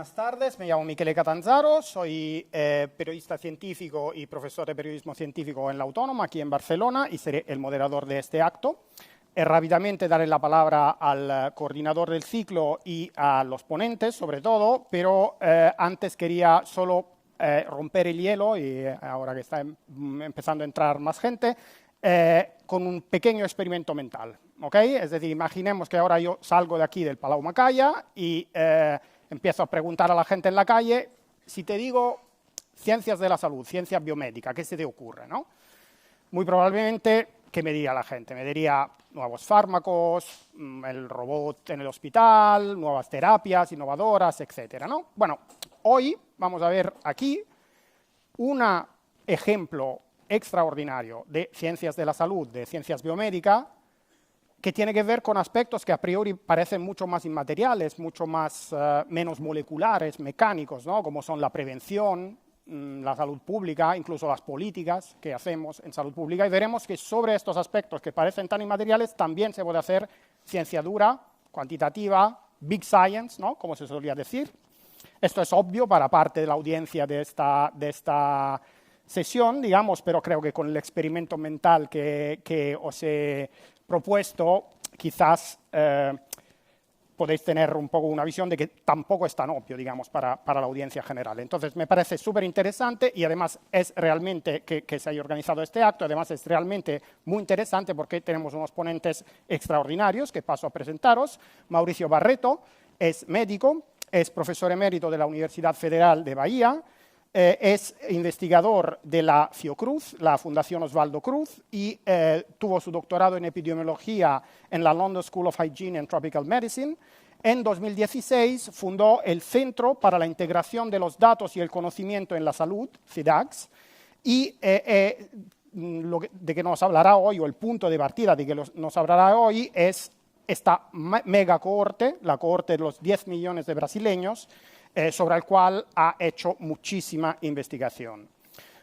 buenas tardes. Me llamo Michele Catanzaro, soy periodista científico y profesor de periodismo científico en la Autónoma, aquí en Barcelona, y seré el moderador de este acto. Rápidamente daré la palabra al coordinador del ciclo y a los ponentes, sobre todo, pero antes quería solo romper el hielo, y ahora que está empezando a entrar más gente, con un pequeño experimento mental, ¿ok? Es decir, imaginemos que ahora yo salgo de aquí del Palau Macaya y empiezo a preguntar a la gente en la calle, si te digo ciencias de la salud, ciencia biomédica, ¿qué se te ocurre, no? Muy probablemente, ¿qué me diría la gente? Me diría nuevos fármacos, el robot en el hospital, nuevas terapias innovadoras, etcétera, ¿no? Bueno, hoy vamos a ver aquí un ejemplo extraordinario de ciencias de la salud, de ciencias biomédicas, que tiene que ver con aspectos que a priori parecen mucho más inmateriales, mucho más menos moleculares, mecánicos, ¿no? Como son la prevención, la salud pública, incluso las políticas que hacemos en salud pública, y veremos que sobre estos aspectos que parecen tan inmateriales también se puede hacer ciencia dura, cuantitativa, big science, ¿no? Como se solía decir. Esto es obvio para parte de la audiencia de esta sesión, digamos, pero creo que con el experimento mental que os he propuesto, quizás podéis tener un poco una visión de que tampoco es tan obvio, digamos, para la audiencia general. Entonces, me parece súper interesante y además es realmente que se haya organizado este acto, además es realmente muy interesante porque tenemos unos ponentes extraordinarios que paso a presentaros. Mauricio Barreto es médico, es profesor emérito de la Universidad Federal de Bahía, es investigador de la Fiocruz, la Fundación Osvaldo Cruz, y tuvo su doctorado en epidemiología en la London School of Hygiene and Tropical Medicine. En 2016 fundó el Centro para la Integración de los Datos y el Conocimiento en la Salud, CIDAX, y de que nos hablará hoy, o el punto de partida de que nos hablará hoy, es esta mega cohorte, la cohorte de los 10 millones de brasileños, sobre el cual ha hecho muchísima investigación.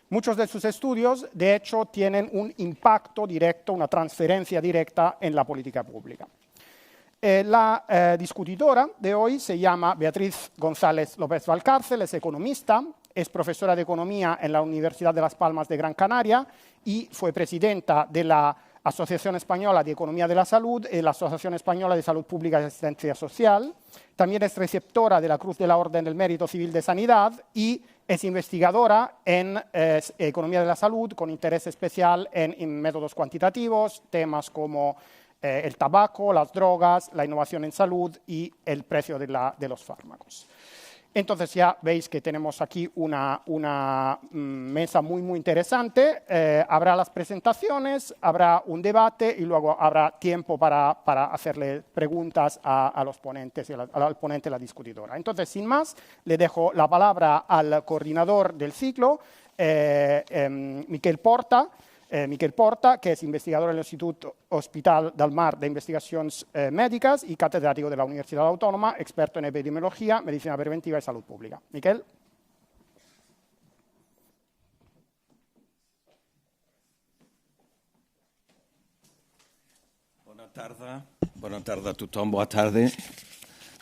Muchos de sus estudios, de hecho, tienen un impacto directo, una transferencia directa en la política pública. La discutidora de hoy se llama Beatriz González López Valcárcel, es economista, es profesora de economía en la Universidad de Las Palmas de Gran Canaria y fue presidenta de la Asociación Española de Economía de la Salud y la Asociación Española de Salud Pública y Asistencia Social. También es receptora de la Cruz de la Orden del Mérito Civil de Sanidad y es investigadora en Economía de la Salud con interés especial en métodos cuantitativos, temas como el tabaco, las drogas, la innovación en salud y el precio de los fármacos. Entonces ya veis que tenemos aquí una mesa muy, muy interesante. Habrá las presentaciones, habrá un debate y luego habrá tiempo para hacerle preguntas a los ponentes y al ponente y la discutidora. Entonces, sin más, le dejo la palabra al coordinador del ciclo, Miquel Porta, que es investigador en el Instituto Hospital del Mar de Investigaciones Médicas y catedrático de la Universidad Autónoma, experto en epidemiología, medicina preventiva y salud pública. Miquel. Bona tarda a tothom. Boa tarde.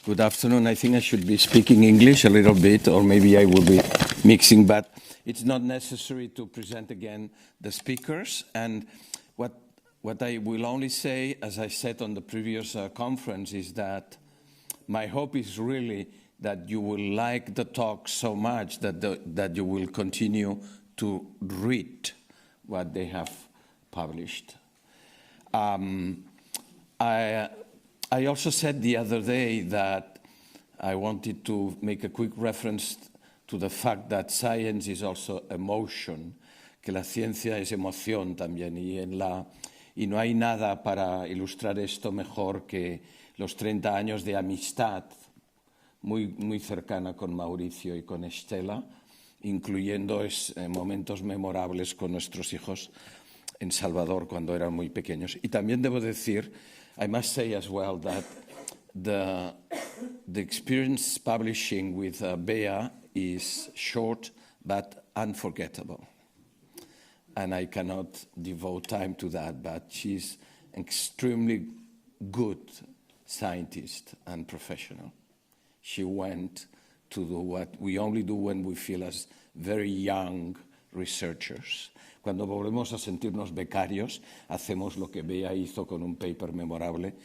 Good afternoon. I think I should be speaking English a little bit, or maybe I will be mixing, but it's not necessary to present again the speakers. And what I will only say, as I said on the previous conference, is that my hope is really that you will like the talk so much that you will continue to read what they have published. I also said the other day that I wanted to make a quick reference to the fact that science is also emotion, que la ciencia es emoción también, y no hay nada para ilustrar esto mejor que los 30 años de amistad muy, muy cercana con Mauricio y con Estela, incluyendo momentos memorables con nuestros hijos en Salvador cuando eran muy pequeños. Y también debo decir, I must say as well that the experience publishing with Bea is short but unforgettable. And I cannot devote time to that, but she's an extremely good scientist and professional. She went to do what we only do when we feel as very young researchers. Cuando volvemos a sentirnos becarios, hacemos lo que Bea hizo con un paper memorable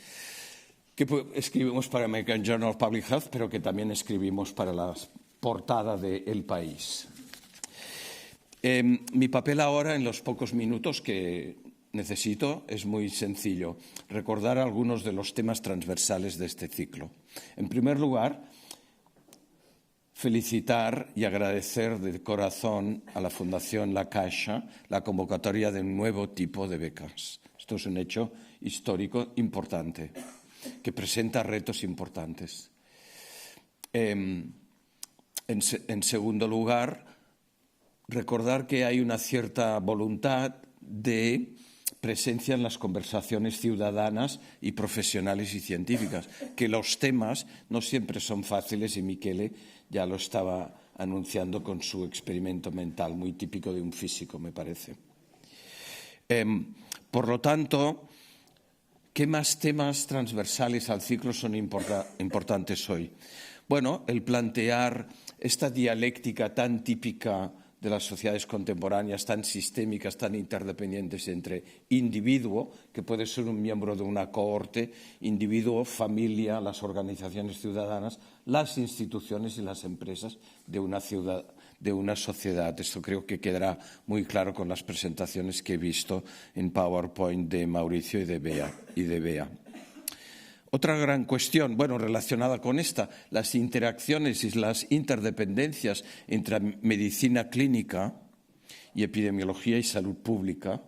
que escribimos para American Journal of Public Health, pero que también escribimos para la portada de El País. Mi papel ahora, en los pocos minutos que necesito, es muy sencillo. Recordar algunos de los temas transversales de este ciclo. En primer lugar, felicitar y agradecer de corazón a la Fundación La Caixa la convocatoria de un nuevo tipo de becas. Esto es un hecho histórico importante, que presenta retos importantes. En segundo lugar, recordar que hay una cierta voluntad de presencia en las conversaciones ciudadanas y profesionales y científicas, que los temas no siempre son fáciles y Michele ya lo estaba anunciando con su experimento mental, muy típico de un físico, me parece. Por lo tanto, ¿qué más temas transversales al ciclo son importantes hoy? Bueno, el plantear esta dialéctica tan típica de las sociedades contemporáneas, tan sistémicas, tan interdependientes entre individuo, que puede ser un miembro de una cohorte, individuo, familia, las organizaciones ciudadanas, las instituciones y las empresas de una ciudad, de una sociedad. Esto creo que quedará muy claro con las presentaciones que he visto en PowerPoint de Mauricio y de Bea. Otra gran cuestión, relacionada con esta, las interacciones y las interdependencias entre medicina clínica y epidemiología y salud pública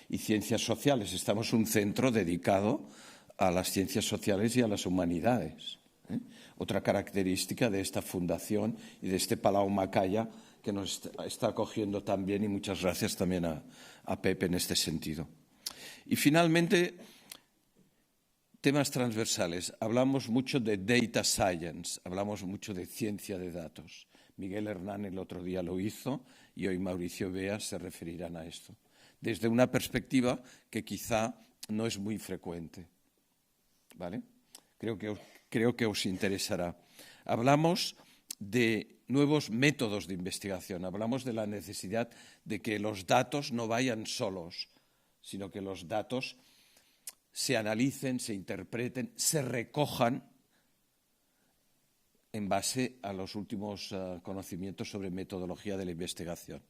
y ciencias sociales. Estamos un centro dedicado a las ciencias sociales y a las humanidades. Otra característica de esta fundación y de este Palau Macaya que nos está acogiendo también, y muchas gracias también a Pepe en este sentido. Y finalmente, temas transversales. Hablamos mucho de data science, hablamos mucho de ciencia de datos. Miguel Hernán el otro día lo hizo y hoy Mauricio Bea se referirán a esto. Desde una perspectiva que quizá no es muy frecuente. ¿Vale? Creo que os interesará. Hablamos de nuevos métodos de investigación, hablamos de la necesidad de que los datos no vayan solos, sino que los datos se analicen, se interpreten, se recojan en base a los últimos conocimientos sobre metodología de la investigación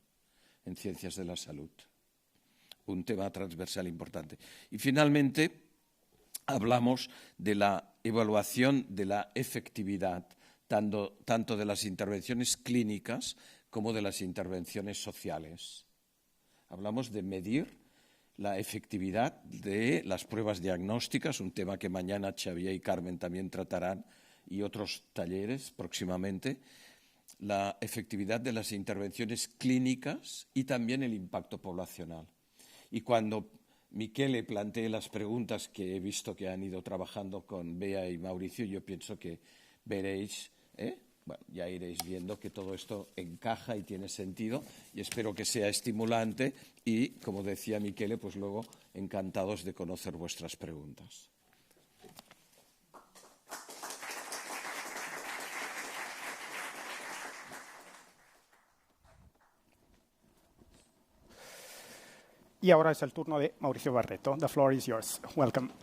en ciencias de la salud. Un tema transversal importante. Y finalmente, hablamos de la evaluación de la efectividad, tanto de las intervenciones clínicas como de las intervenciones sociales. Hablamos de medir la efectividad de las pruebas diagnósticas, un tema que mañana Xavier y Carmen también tratarán, y otros talleres próximamente, la efectividad de las intervenciones clínicas y también el impacto poblacional. Y cuando Michele plantee las preguntas que he visto que han ido trabajando con Bea y Mauricio, yo pienso que veréis, ya iréis viendo que todo esto encaja y tiene sentido, y espero que sea estimulante y, como decía Michele, pues luego encantados de conocer vuestras preguntas. Y ahora es el turno de Mauricio Barreto. The floor is yours. Welcome.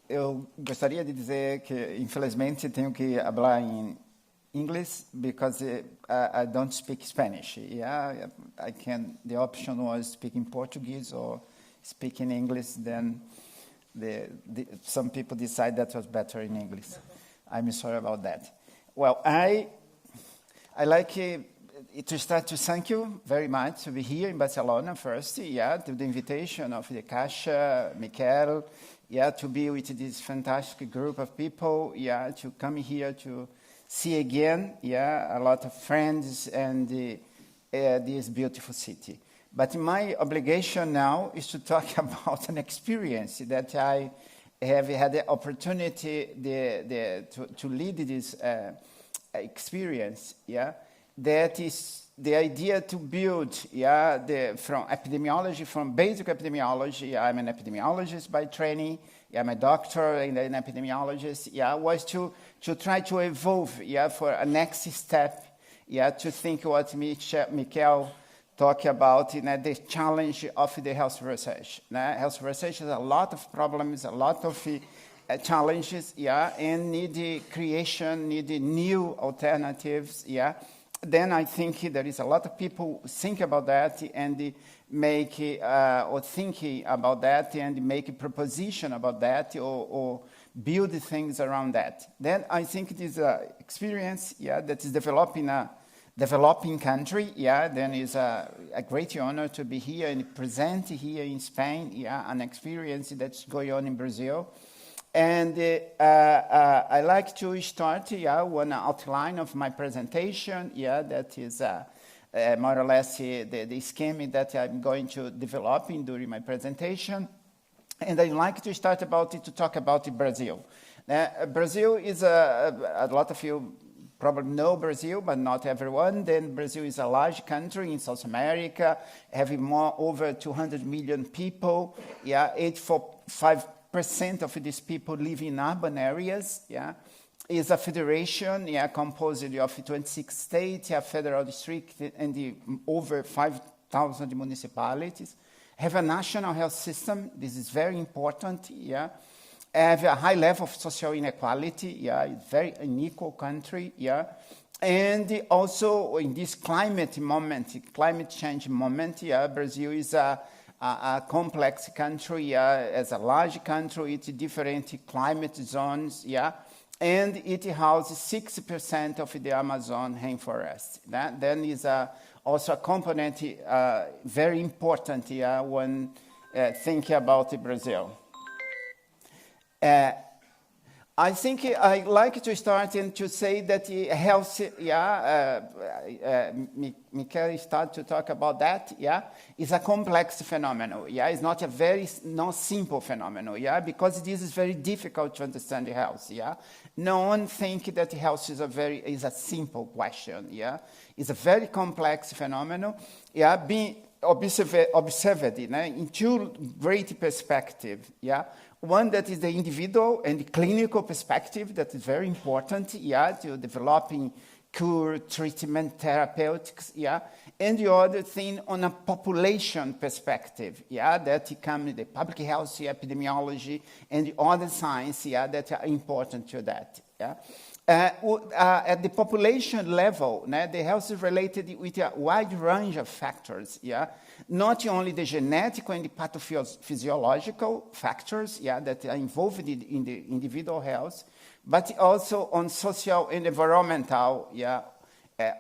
Eu gostaria de dizer que, infelizmente, tenho que falar em inglês because I don't speak Spanish. Yeah, I can. The option was speaking Portuguese or speaking English. Then some people decide that was better in English. I'm sorry about that. Well, I like to start to thank you very much to be here in Barcelona first. Yeah, to the invitation of the Caixa, Miquel. Yeah, to be with this fantastic group of people, yeah, to come here to see again, yeah, a lot of friends and this beautiful city. But my obligation now is to talk about an experience that I have had the opportunity to lead this experience, yeah, that is the idea to build, from epidemiology, from basic epidemiology. I'm an epidemiologist by training. I'm a doctor and an epidemiologist. Was to try to evolve, for a next step, to think what Michael talked about, the challenge of the health research. Health research has a lot of problems, a lot of challenges, and need creation, need new alternatives, Then I think there is a lot of people think about that and make or thinking about that and make a proposition about that or build things around that. Then I think it is an experience, that is developing a developing country, then it's a great honor to be here and present here in Spain, an experience that's going on in Brazil. And I like to start, one outline of my presentation, that is more or less the scheme that I'm going to develop during my presentation. And I'd like to start to talk about Brazil. Brazil is a lot of you probably know Brazil, but not everyone. Then Brazil is a large country in South America, having over 200 million people. 85% of these people live in urban areas. Is a federation, composed of 26 states, a federal district, and over 5,000 municipalities. Have a national health system. This is very important. Have a high level of social inequality, it's very unequal country, And also in this climate change moment, Brazil is a complex country, as a large country, it's different climate zones, And it houses 60% of the Amazon rainforest. That then is also a component very important when thinking about Brazil. I think I'd like to start and to say that health, Michael started to talk about that, is a complex phenomenon, it's not a not simple phenomenon, because this is very difficult to understand health, No one thinks that health is a simple question, It's a very complex phenomenon, being observed in two great perspectives, One that is the individual and the clinical perspective that is very important, to developing cure, treatment, therapeutics, And the other thing on a population perspective, that comes the public health, epidemiology, and the other science, that are important to that, At the population level, the health is related with a wide range of factors, Not only the genetic and the pathophysiological factors, that are involved in the individual health, but also on social and environmental,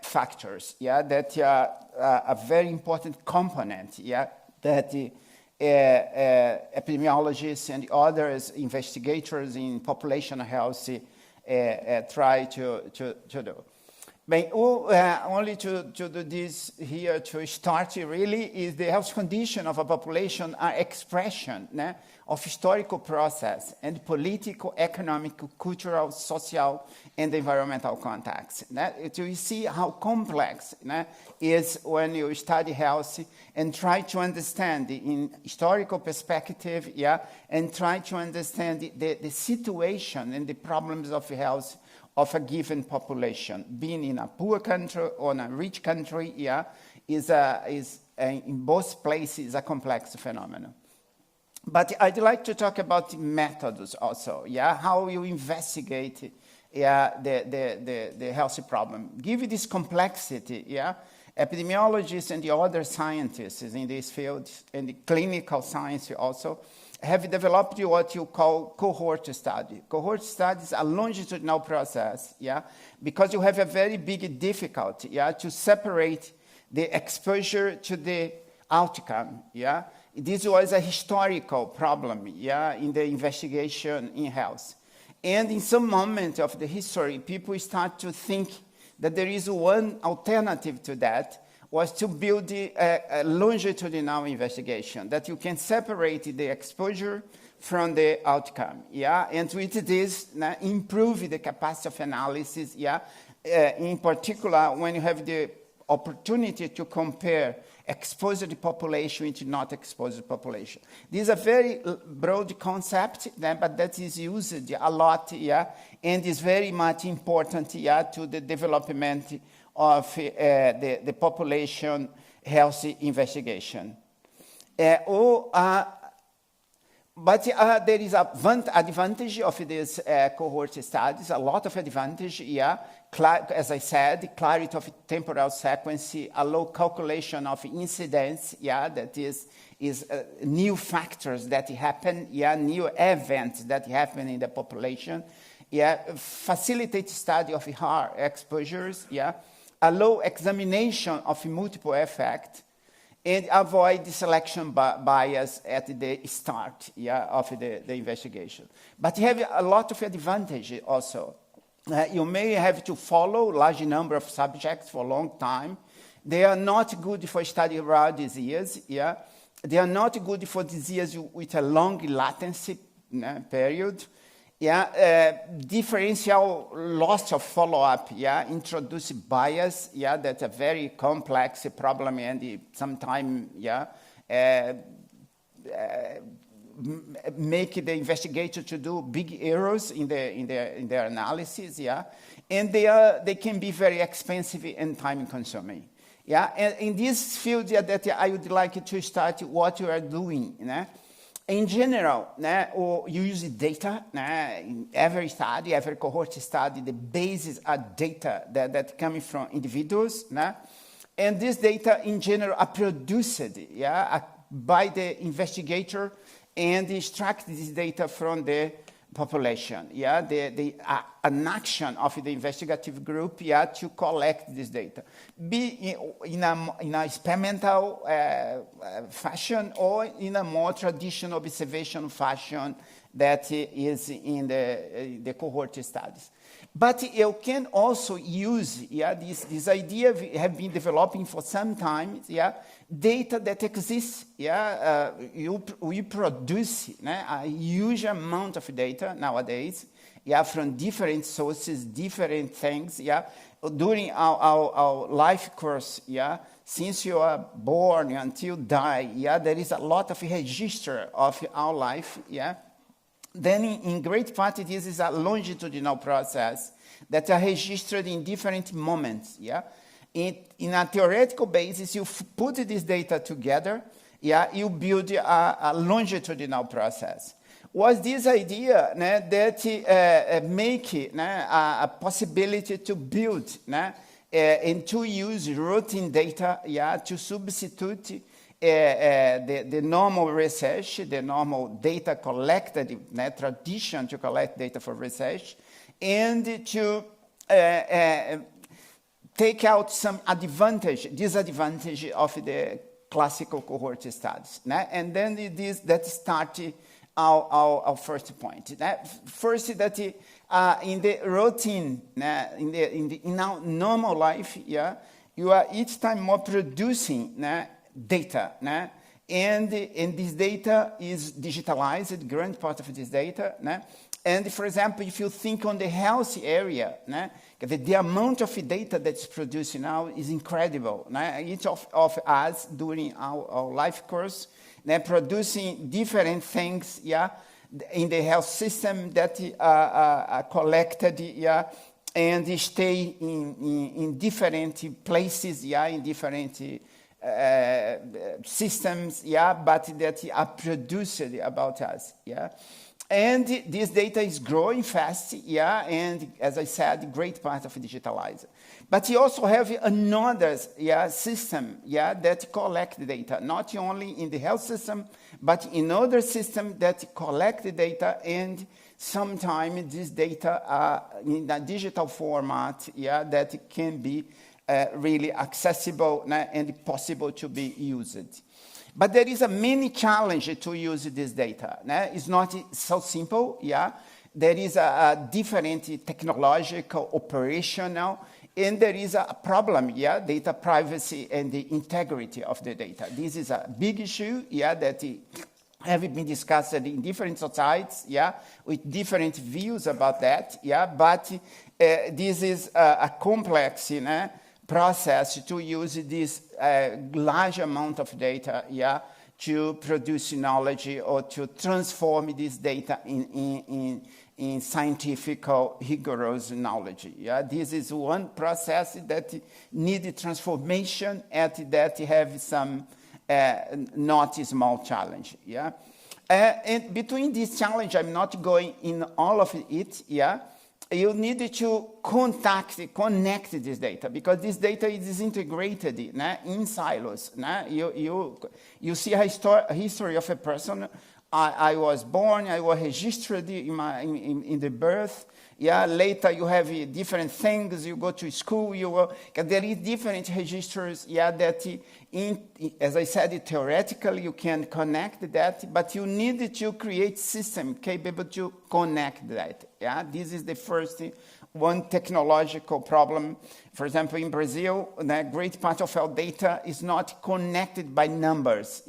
factors, that are a very important component, that epidemiologists and others, investigators in population health, try to do. But only to do this here to start really is the health condition of a population are expression of historical process and political, economic, cultural, social, and environmental contexts. To see how complex is when you study health and try to understand in historical perspective, and try to understand the situation and the problems of health of a given population, being in a poor country or in a rich country, is in both places a complex phenomenon. But I'd like to talk about methods also, how you investigate the health problem. Given this complexity, epidemiologists and the other scientists in this field, and the clinical science also, have developed what you call cohort study. Cohort study is a longitudinal process, because you have a very big difficulty, to separate the exposure to the outcome, This was a historical problem, in the investigation in health. And in some moment of the history, people start to think that there is one alternative to that, was to build a longitudinal investigation, that you can separate the exposure from the outcome, yeah? And with this, improve the capacity of analysis, yeah? In particular, when you have the opportunity to compare exposed population with not exposed population. This is a very broad concept, but that is used a lot, yeah? And is very much important, yeah, to the development of the population health investigation. But there is a advantage of this cohort studies, a lot of advantage, yeah. As I said, clarity of temporal sequence, a low calculation of incidence, yeah, that is new factors that happen, yeah, new events that happen in the population, yeah, facilitate study of high exposures, yeah, a low examination of multiple effects, and avoid the selection bias at the start, yeah, of the investigation. But you have a lot of advantage also. You may have to follow a large number of subjects for a long time. They are not good for study rare disease, yeah. They are not good for disease with a long latency period. Yeah, differential loss of follow-up, yeah, introduce bias, yeah, that's a very complex problem and sometimes, yeah, make the investigator to do big errors in their analysis, yeah, and they can be very expensive and time-consuming. Yeah, and in this field, yeah, that I would like to start what you are doing, you know? In general, you use data in every study, every cohort study. The bases are data that come from individuals, and this data in general are produced, yeah, by the investigator, and extract this data from the population. Yeah, an action of the investigative group, yeah, to collect this data, be in a experimental fashion or in a more traditional observation fashion that is in the cohort studies. But you can also use, yeah, this idea we have been developing for some time, yeah, data that exists, yeah, we produce a huge amount of data nowadays, yeah, from different sources, different things, yeah, during our life course, yeah, since you are born until die, yeah, there is a lot of register of our life, yeah. Then in great part, this is a longitudinal process that are registered in different moments, yeah. In a theoretical basis, you put this data together, yeah, you build a longitudinal process. Was this idea that make a possibility to build and to use routine data, yeah, to substitute the normal research, the normal data collected, tradition to collect data for research, and to take out some disadvantage of the classical cohort studies. And then that started our first point. First, that in the routine, in our normal life, yeah, you are each time more producing data, and this data is digitalized, grand part of this data. And for example, if you think on the health area, the amount of data that's produced now is incredible. Each of us during our life course, producing different things, yeah, in the health system that are collected, yeah, and stay in different places, yeah, in different systems, yeah, but that are produced about us, yeah. And this data is growing fast, yeah, and as I said, great part of digitalizer. But you also have another, yeah, system, yeah, that collect data, not only in the health system, but in other systems that collect the data, and sometimes this data are in a digital format, yeah, that can be really accessible and possible to be used. But there is a many challenge to use this data. It's not so simple, yeah. There is a different technological, operational, and there is a problem, yeah, data privacy and the integrity of the data. This is a big issue, yeah, that have been discussed in different societies, with different views about that, but this is a complex, process to use this large amount of data, to produce knowledge or to transform this data in scientific rigorous knowledge. This is one process that needs transformation and that have some not small challenge. And between this challenge, I'm not going in all of it. You need to connect this data, because this data is integrated in silos. You see a history of a person. I was born, I was registered in the birth. Later you have different things, you go to school, there is different registers, that, as I said, theoretically you can connect that, but you need to create system capable to connect that. This is the first one technological problem. For example, in Brazil, a great part of our data is not connected by numbers.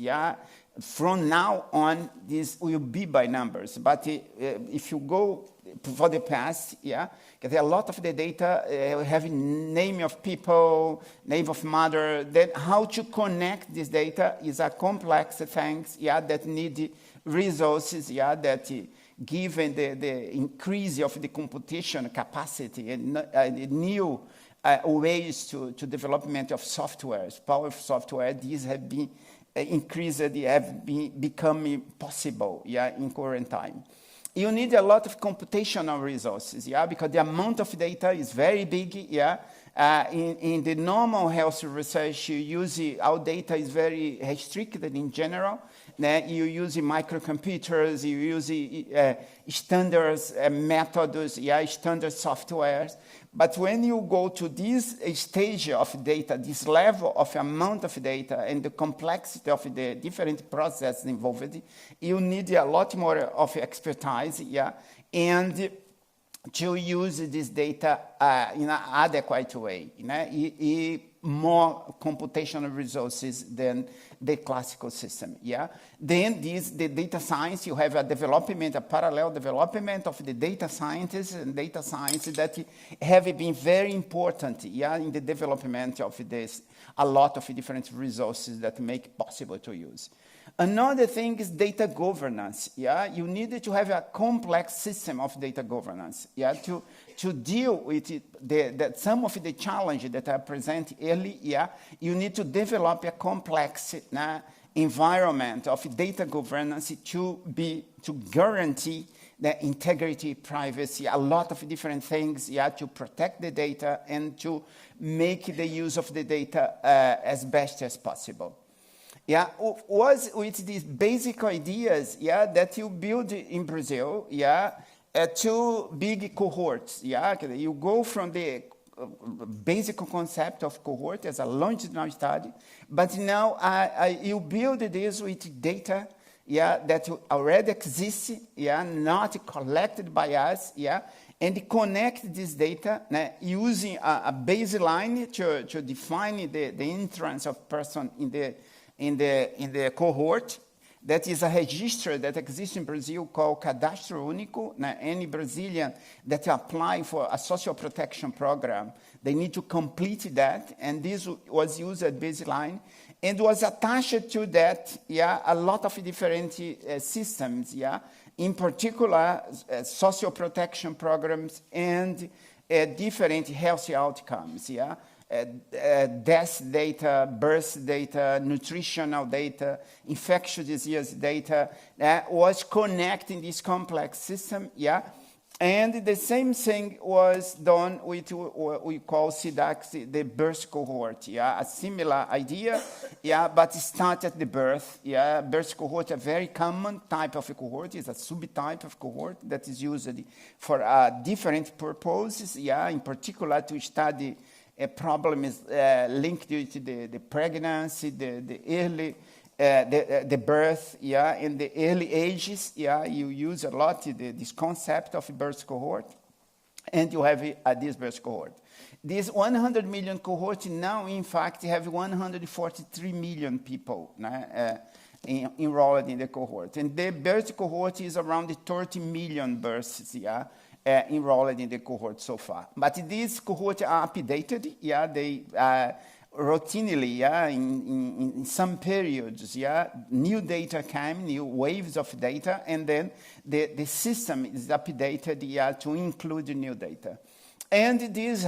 From now on, this will be by numbers. But if you go for the past, there are a lot of the data having name of people, name of mother. Then how to connect this data is a complex thing, that need resources, that given the increase of the computation capacity and new ways to development of softwares, power of software, these have been increased, have become possible, in current time. You need a lot of computational resources, because the amount of data is very big, in the normal health research, our data is very restricted in general. You use microcomputers, you use standards, methods, standard softwares. But when you go to this stage of data, this level of amount of data and the complexity of the different processes involved, you need a lot more of expertise, and to use this data in an adequate way, more computational resources than the classical system. Then the data science, you have a parallel development of the data scientists and data science that have been very important, in the development of this, a lot of different resources that make it possible to use. Another thing is data governance. You need to have a complex system of data governance. To deal with some of the challenges that I present early. You need to develop a complex environment of data governance to guarantee the integrity, privacy, a lot of different things. To protect the data and to make the use of the data as best as possible. Was with these basic ideas, that you build in Brazil, two big cohorts, You go from the basic concept of cohort as a longitudinal study, but now you build this with data, that already exists, not collected by us, and connect this data using a baseline to define the entrance of person in the cohort. That is a register that exists in Brazil called Cadastro Único. Any Brazilian that apply for a social protection program, they need to complete that, and this was used as baseline, and was attached to that, a lot of different systems, in particular social protection programs and different health outcomes, death data, birth data, nutritional data, infectious disease data, was connecting this complex system, And the same thing was done with what we call CDAX, the birth cohort, a similar idea, but start at the birth, Birth cohort, a very common type of a cohort, is a subtype of cohort that is used for different purposes, in particular to study a problem is linked to the pregnancy, the early, the birth, in the early ages, you use a lot this concept of birth cohort, and you have this birth cohort. This 100 million cohort now, in fact, have 143 million people enrolled in the cohort. And the birth cohort is around 30 million births, enrolled in the cohort so far. But these cohorts are updated, they routinely, in some periods, new data come, new waves of data, and then the system is updated, to include new data. And this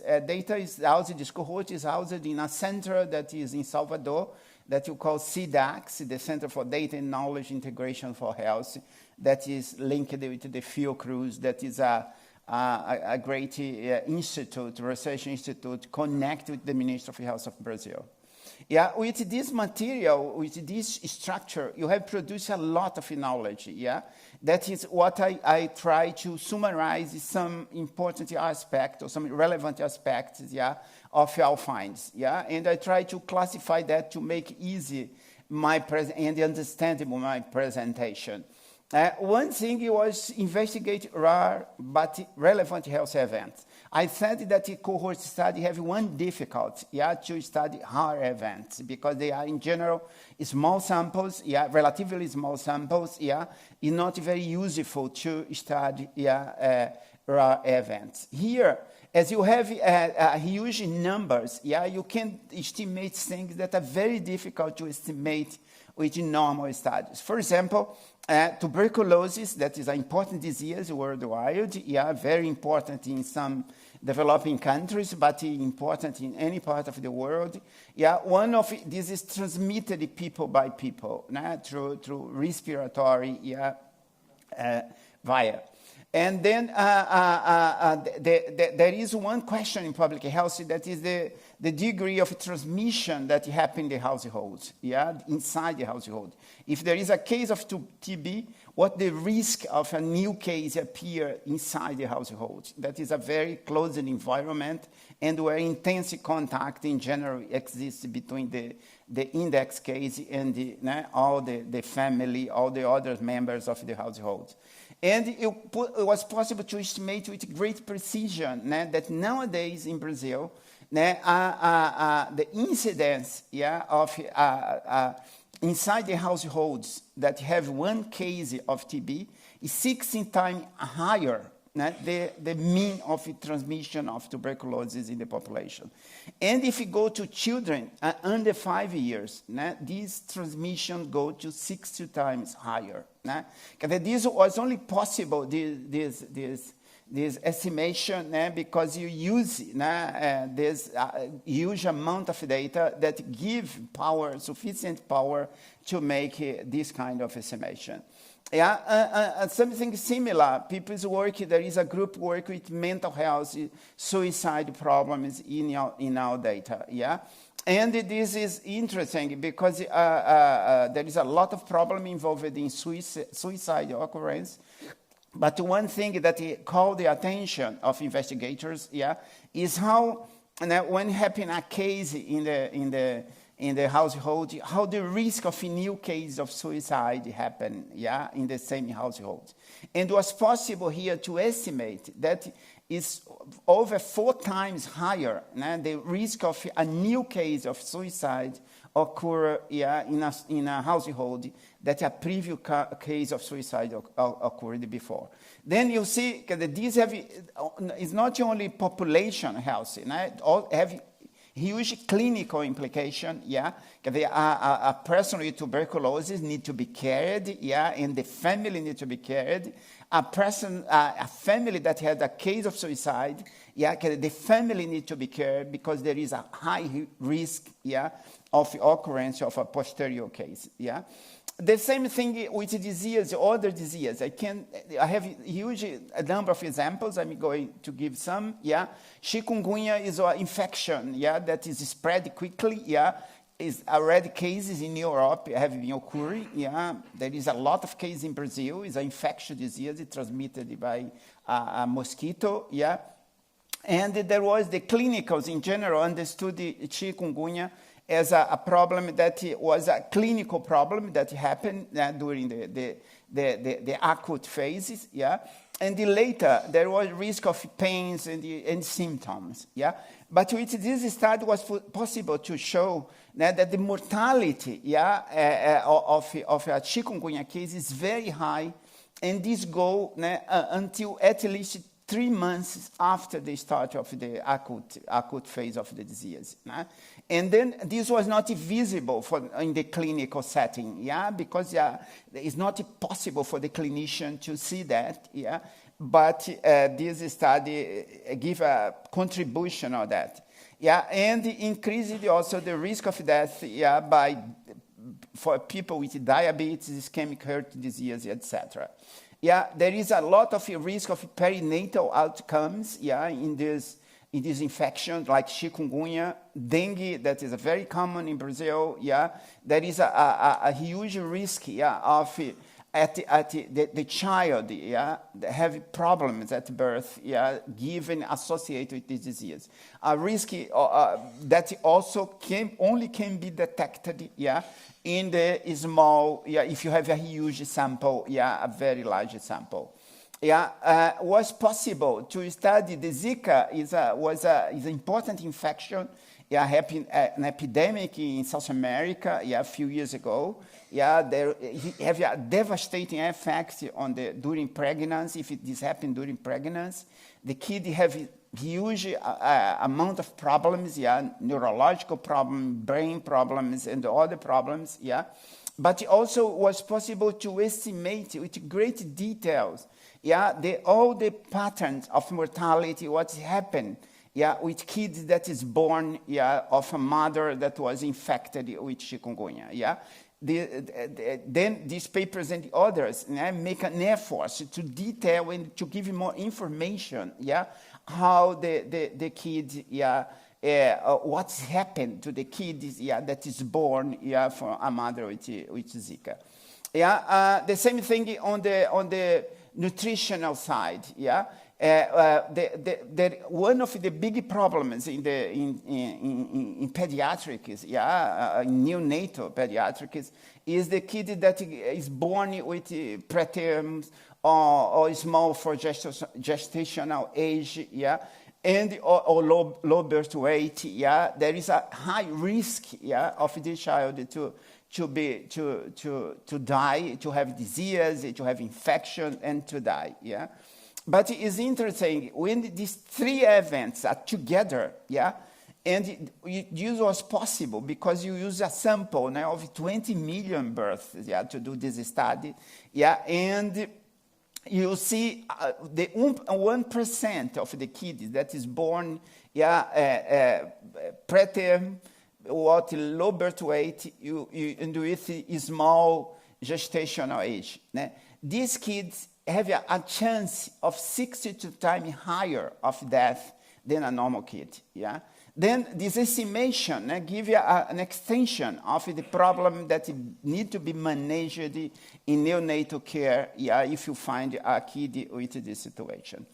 data is housed, this cohort is housed in a center that is in Salvador, that you call CDAX, the Center for Data and Knowledge Integration for Health, that is linked with the Fiocruz, that is a great institute, research institute, connected with the Ministry of Health of Brazil. With this material, with this structure, you have produced a lot of knowledge, That is what I try to summarize some important aspects or some relevant aspects, of our finds, And I try to classify that to make easy and understandable my presentation. One thing was investigate rare but relevant health events. I said that the cohort study have one difficulty, to study rare events, because they are in general small samples, relatively small samples, it's not very useful to study rare events. Here, as you have huge numbers, you can estimate things that are very difficult to estimate with normal studies. For example, tuberculosis, that is an important disease worldwide, very important in some developing countries, but important in any part of the world. One of this is transmitted people by people, through respiratory via. And then there is one question in public health, that is the degree of transmission that happens in the household, inside the household. If there is a case of TB, what the risk of a new case appear inside the household? That is a very closed environment, and where intense contact in general exists between the index case and all the family, all the other members of the household. And it was possible to estimate with great precision that nowadays in Brazil, the incidence of inside the households that have one case of TB is 16 times higher the mean of transmission of tuberculosis in the population. And if you go to children under 5 years, this transmission go to 60 times higher. This was only possible, this estimation, because you use this huge amount of data that give power, sufficient power to make this kind of estimation. Something similar, people's work, there is a group work with mental health, suicide problems in our data, And this is interesting because there is a lot of problem involved in suicide occurrence. But one thing that called the attention of investigators, is how when happen a case in the household, how the risk of a new case of suicide happen, in the same household. And it was possible here to estimate that is over 4 times higher, the risk of a new case of suicide occur in a household that a previous case of suicide occurred before. Then you see that this is not only population health, have huge clinical implication, A person with tuberculosis need to be cared, and the family need to be cared. A family that had a case of suicide, the family need to be cared because there is a high risk, of occurrence of a posterior case, The same thing with disease, other disease. I have a huge number of examples. I'm going to give some, Chikungunya is an infection, that is spread quickly, Is already cases in Europe have been occurring, There is a lot of cases in Brazil. It's an infectious disease transmitted by a mosquito, And there was the clinicals in general understood the chikungunya as a problem that was a clinical problem that happened during the acute phases, yeah. And later, there was risk of pains and symptoms, yeah. But with this study, was possible to show that the mortality, yeah, of a chikungunya case is very high, and this go until at least 3 months after the start of the acute phase of the disease. And then this was not visible in the clinical setting, yeah, because it's not possible for the clinician to see that, yeah. But this study give a contribution on that, yeah, and increased also the risk of death, yeah, for people with diabetes, ischemic heart disease, etc. Yeah, there is a lot of risk of perinatal outcomes, yeah, in this infection, like chikungunya, dengue, that is very common in Brazil, yeah. There is a huge risk, yeah, of the child, yeah, have problems at birth, yeah, given associated with this disease. A risk that also only can be detected, yeah, in the small, yeah, if you have a huge sample, yeah, a very large sample. Yeah, was possible to study the Zika was an important infection. Yeah, happened an epidemic in South America, yeah, a few years ago. Yeah, there have a devastating effect on during pregnancy. If this happened during pregnancy, the kid have huge amount of problems, yeah, neurological problems, brain problems, and other problems, yeah. But it also was possible to estimate with great details, yeah, all the patterns of mortality, what's happened, yeah, with kids that is born, yeah, of a mother that was infected with chikungunya, yeah. Then these papers and the others make an effort to detail and to give more information, yeah, how the kid, yeah, what's happened to the kid, yeah, that is born, yeah, from a mother with Zika. Yeah, the same thing on the nutritional side, yeah. One of the big problems in pediatrics, yeah, in neonatal pediatrics, is the kid that is born with preterm or small for gestational age, yeah, and or low birth weight, yeah. There is a high risk, yeah, of this child to die, to have disease, to have infection, and to die, yeah. But it is interesting when these three events are together, yeah, and this was possible because you use a sample now of 20 million births, yeah, to do this study, yeah, and you see the 1% of the kids that is born, yeah, preterm, what low birth weight, and with a small gestational age. These kids have a chance of 62 times higher of death than a normal kid, yeah? Then this estimation gives you an extension of the problem that need to be managed in neonatal care, yeah, if you find a kid with this situation.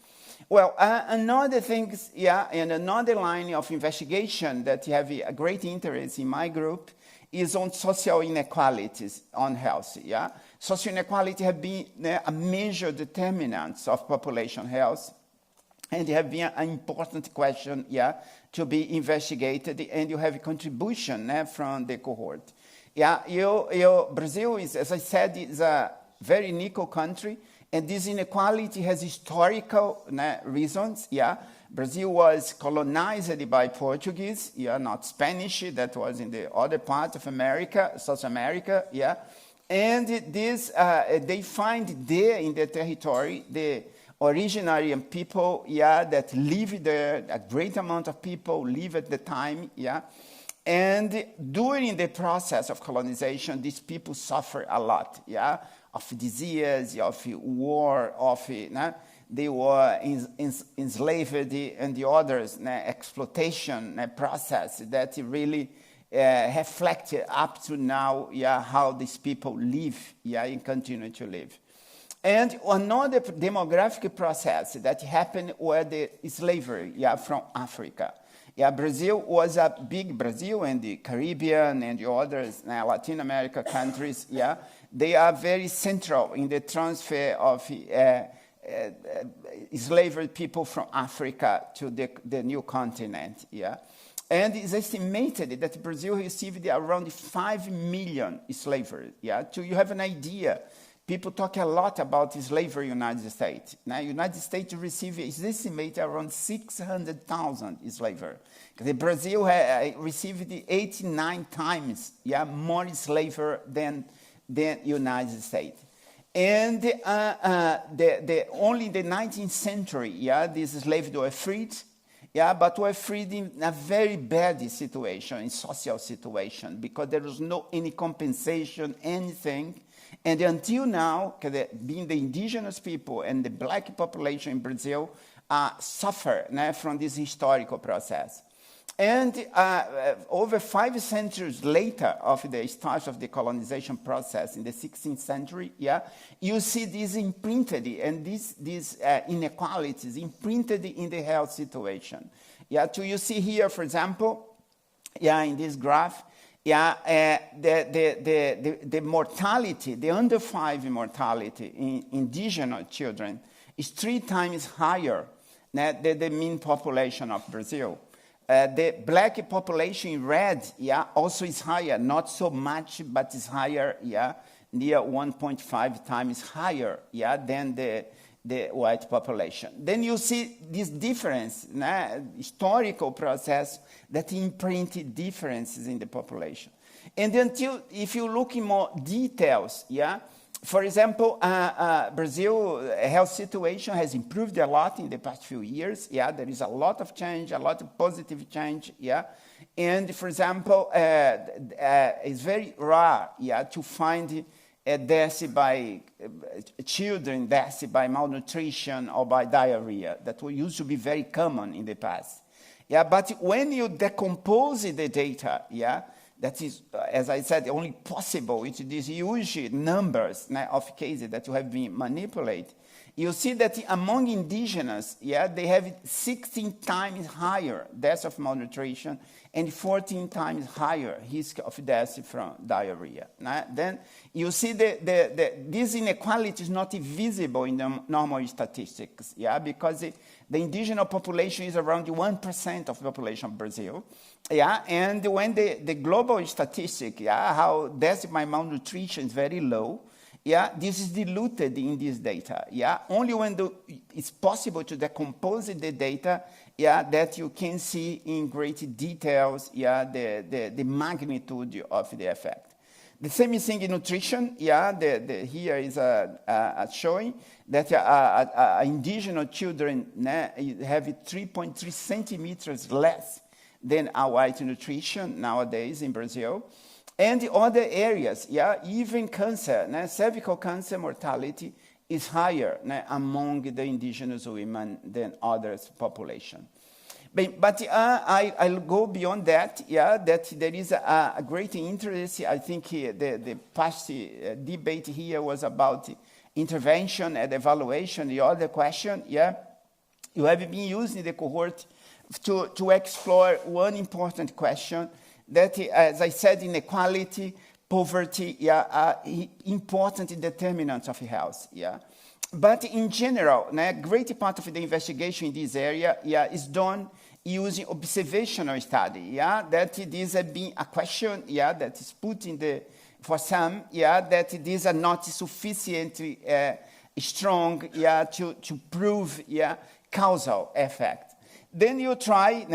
Well, another thing, yeah, and another line of investigation that have a great interest in my group is on social inequalities on health, yeah? Social inequality have been a major determinant of population health, and they have been an important question, yeah, to be investigated, and you have a contribution from the cohort. Yeah, Brazil is, as I said, is a very unique country, and this inequality has historical reasons, yeah. Brazil was colonized by Portuguese, yeah, not Spanish, that was in the other part of America, South America, yeah. And this, they find there in the territory the originary people, yeah, that live there, a great amount of people live at the time, yeah. And during the process of colonization, these people suffer a lot, yeah, of disease, of war, of, they were enslaved, and the others, exploitation process that really reflect up to now, yeah, how these people live, yeah, and continue to live. And another demographic process that happened was the slavery, yeah, from Africa. Yeah, Brazil was a big Brazil and the Caribbean and the others Latin America countries, yeah, they are very central in the transfer of enslaved people from Africa to the new continent. Yeah? And it's estimated that Brazil received around 5 million slavers. Yeah? So you have an idea. People talk a lot about slavery in the United States. Now, the United States is estimated around 600,000 slavers. Brazil received 89 times more slavers than the United States. And only in the 19th century, these slaves were freed, but were freed in a very bad situation, in social situation, because there was no any compensation, anything. And until now, being the indigenous people and the black population in Brazil suffer from this historical process. And over 5 centuries later of the start of the colonization process in the 16th century, you see this imprinted, and these inequalities imprinted in the health situation. So you see here, for example, in this graph, the mortality, the under 5 mortality in indigenous children is 3 times higher than the mean population of Brazil. The black population in red, also is higher, not so much, but is higher, near 1.5 times higher, than the white population. Then you see this difference, historical process that imprinted differences in the population. And if you look in more details, for example, Brazil health situation has improved a lot in the past few years. There is a lot of change, a lot of positive change. And for example, it's very rare, to find deaths by children, deaths by malnutrition or by diarrhea. That used to be very common in the past. But when you decompose the data, that is, as I said, only possible with these huge numbers of cases that you have been manipulated. You see that among indigenous, they have 16 times higher deaths of malnutrition and 14 times higher risk of death from diarrhea. Then you see this inequality is not visible in the normal statistics, because the indigenous population is around 1% of the population of Brazil. And when the global statistic, how death by malnutrition is very low, this is diluted in this data. Only when it's possible to decompose the data, that you can see in great details, the magnitude of the effect. The same thing in nutrition. Here is a showing that indigenous children have 3.3 centimeters less than our white nutrition nowadays in Brazil. And other areas, even cancer, cervical cancer mortality is higher among the indigenous women than others population. But I'll go beyond that, that there is a great interest. I think the past debate here was about intervention and evaluation. The other question, you have been using the cohort to explore one important question that, as I said, inequality, poverty, are important determinants of health. But in general, a great part of the investigation in this area is done using observational study. That this has been a question that is put in for some, that these are not sufficiently strong to prove causal effect. Then you try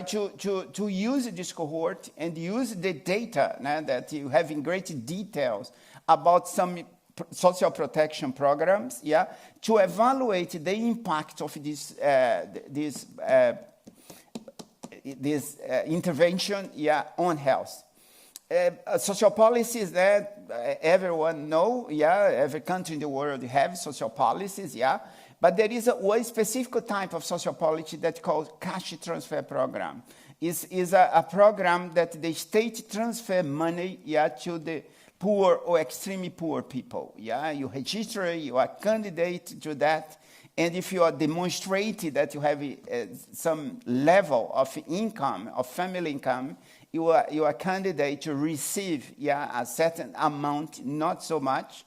to use this cohort and use the data that you have in great details about some social protection programs, to evaluate the impact of this intervention, on health. Social policies that everyone know, every country in the world has social policies, but there is one specific type of social policy that's called cash transfer program. Is a program that the state transfer money to the poor or extremely poor people. You register, you are candidate to that, and if you are demonstrating that you have some level of income, of family income, you are candidate to receive a certain amount, not so much,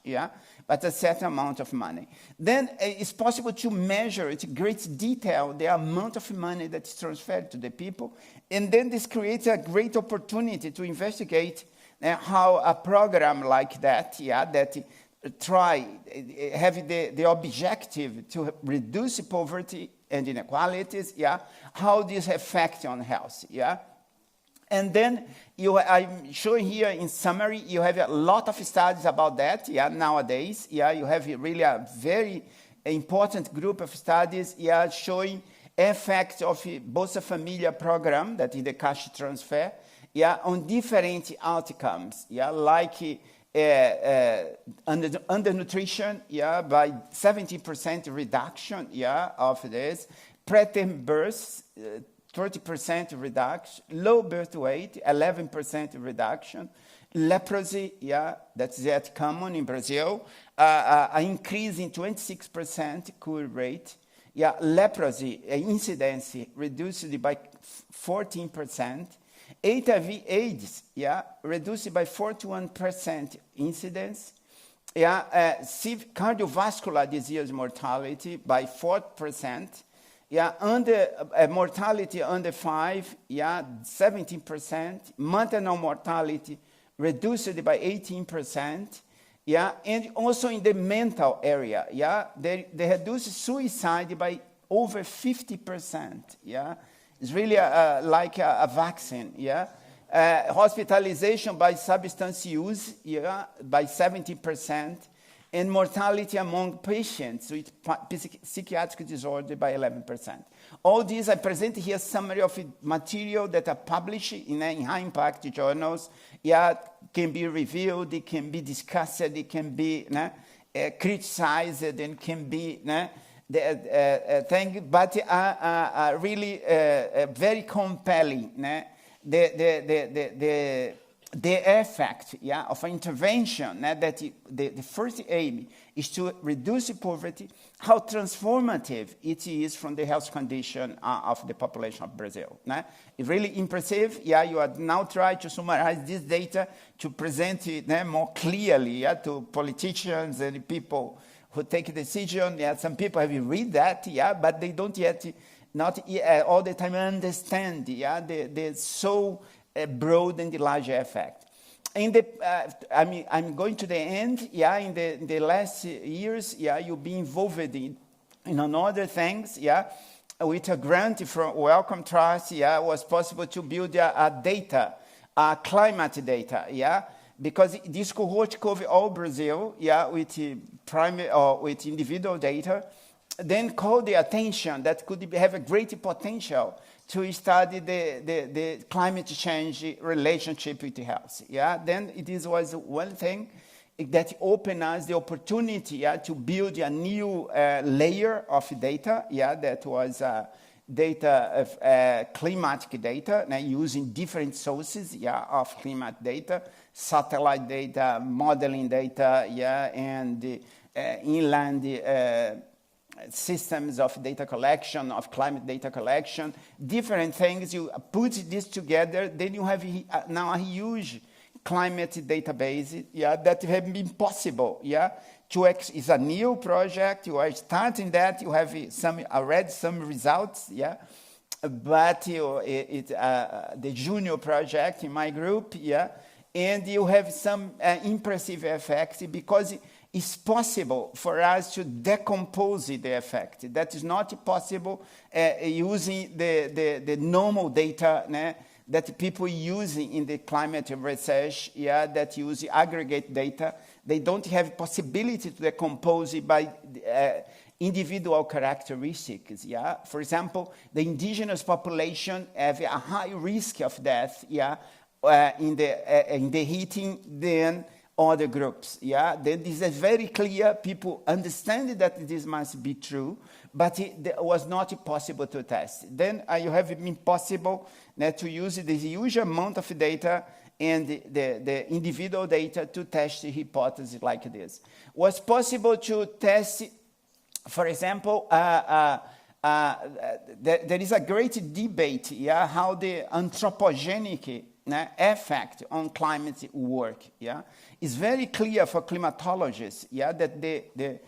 but a certain amount of money. Then it's possible to measure it in great detail, the amount of money that is transferred to the people, and then this creates a great opportunity to investigate how a program like that, that have the objective to reduce poverty and inequalities, how this affects on health, And then I'm showing here in summary, you have a lot of studies about that, nowadays, you have really a very important group of studies, showing effect of Bolsa Familia program, that is the cash transfer, on different outcomes, like undernutrition, by 70% reduction, of this, preterm births, 30% reduction, low birth weight, 11% reduction, leprosy, that's that common in Brazil, an increase in 26% cure rate, leprosy incidence reduced by 14%, HIV/AIDS, reduced by 41% incidence, cardiovascular disease mortality by 4%, under mortality under 5, 17%, maternal mortality reduced by 18%, and also in the mental area, they reduce suicide by over 50%, It's really like a vaccine, hospitalization by substance use, by 70%, and mortality among patients with psychiatric disorder by 11%. All these, I present here a summary of material that are published in high-impact journals, can be reviewed, it can be discussed, it can be criticized, and can be thing, but really very compelling. The effect of intervention, that the first aim is to reduce poverty, how transformative it is from the health condition of the population of Brazil. It's really impressive. You are now trying to summarize this data to present it more clearly to politicians and people who take decisions. Some people have read that, but they don't yet, not all the time understand the so broad and large effect. I'm going to the end. In the last years, you've been involved in another things. With a grant from Wellcome Trust, was possible to build a climate data. Because this cohort covers all Brazil, with primary or with individual data, then call the attention that could have a great potential to study the climate change relationship with health. Then it was one thing that opened us the opportunity to build a new layer of data. That was data of climatic data, using different sources of climate data, satellite data, modeling data, and inland systems of data collection, of climate data collection, different things. You put this together, then you have now a huge climate database, that have been possible, it's a new project. You are starting that. You have already some results, but it's the junior project in my group, and you have some impressive effects because it's possible for us to decompose the effect. That is not possible using the normal data that people using in the climate research, that use aggregate data. They don't have possibility to decompose it by individual characteristics. For example, the indigenous population have a high risk of death, in the heating than other groups. Then this is very clear. People understand that this must be true, but it was not possible to test. Then you have been possible to use this huge amount of data and the individual data to test the hypothesis like this. Was possible to test For example, there is a great debate, how the anthropogenic effect on climate work. It's very clear for climatologists, that the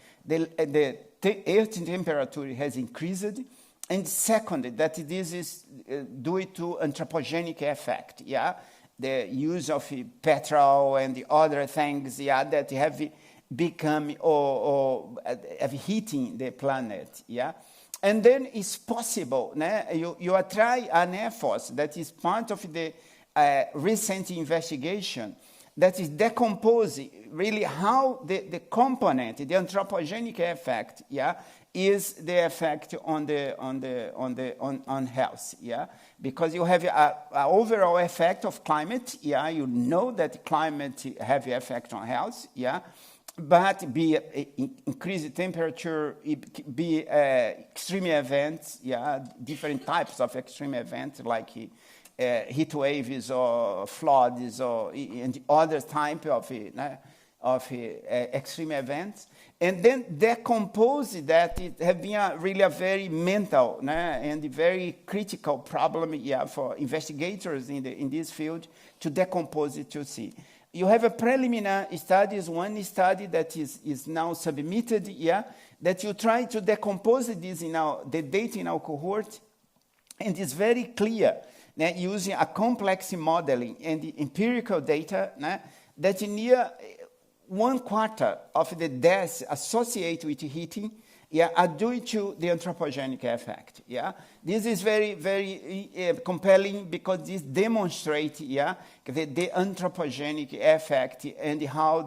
Earth temperature has increased, and second, that this is due to anthropogenic effect. The use of petrol and the other things, that have become or have heating the planet. And then it's possible, you try an effort that is part of the recent investigation that is decomposing really how the component, the anthropogenic effect, is the effect on health, because you have an overall effect of climate, you know that climate have an effect on health, but be increased temperature, be extreme events, different types of extreme events like heat waves or floods or and other type of extreme events, and then decompose that it has been really a very mental and very critical problem for investigators in this field to decompose it to see. You have a preliminary studies, one study that is now submitted, that you try to decompose this the data in our cohort, and it's very clear using a complex modeling and the empirical data that near 1/4 of the deaths associated with heating are due to the anthropogenic effect. This is very, very compelling because this demonstrates the anthropogenic effect and how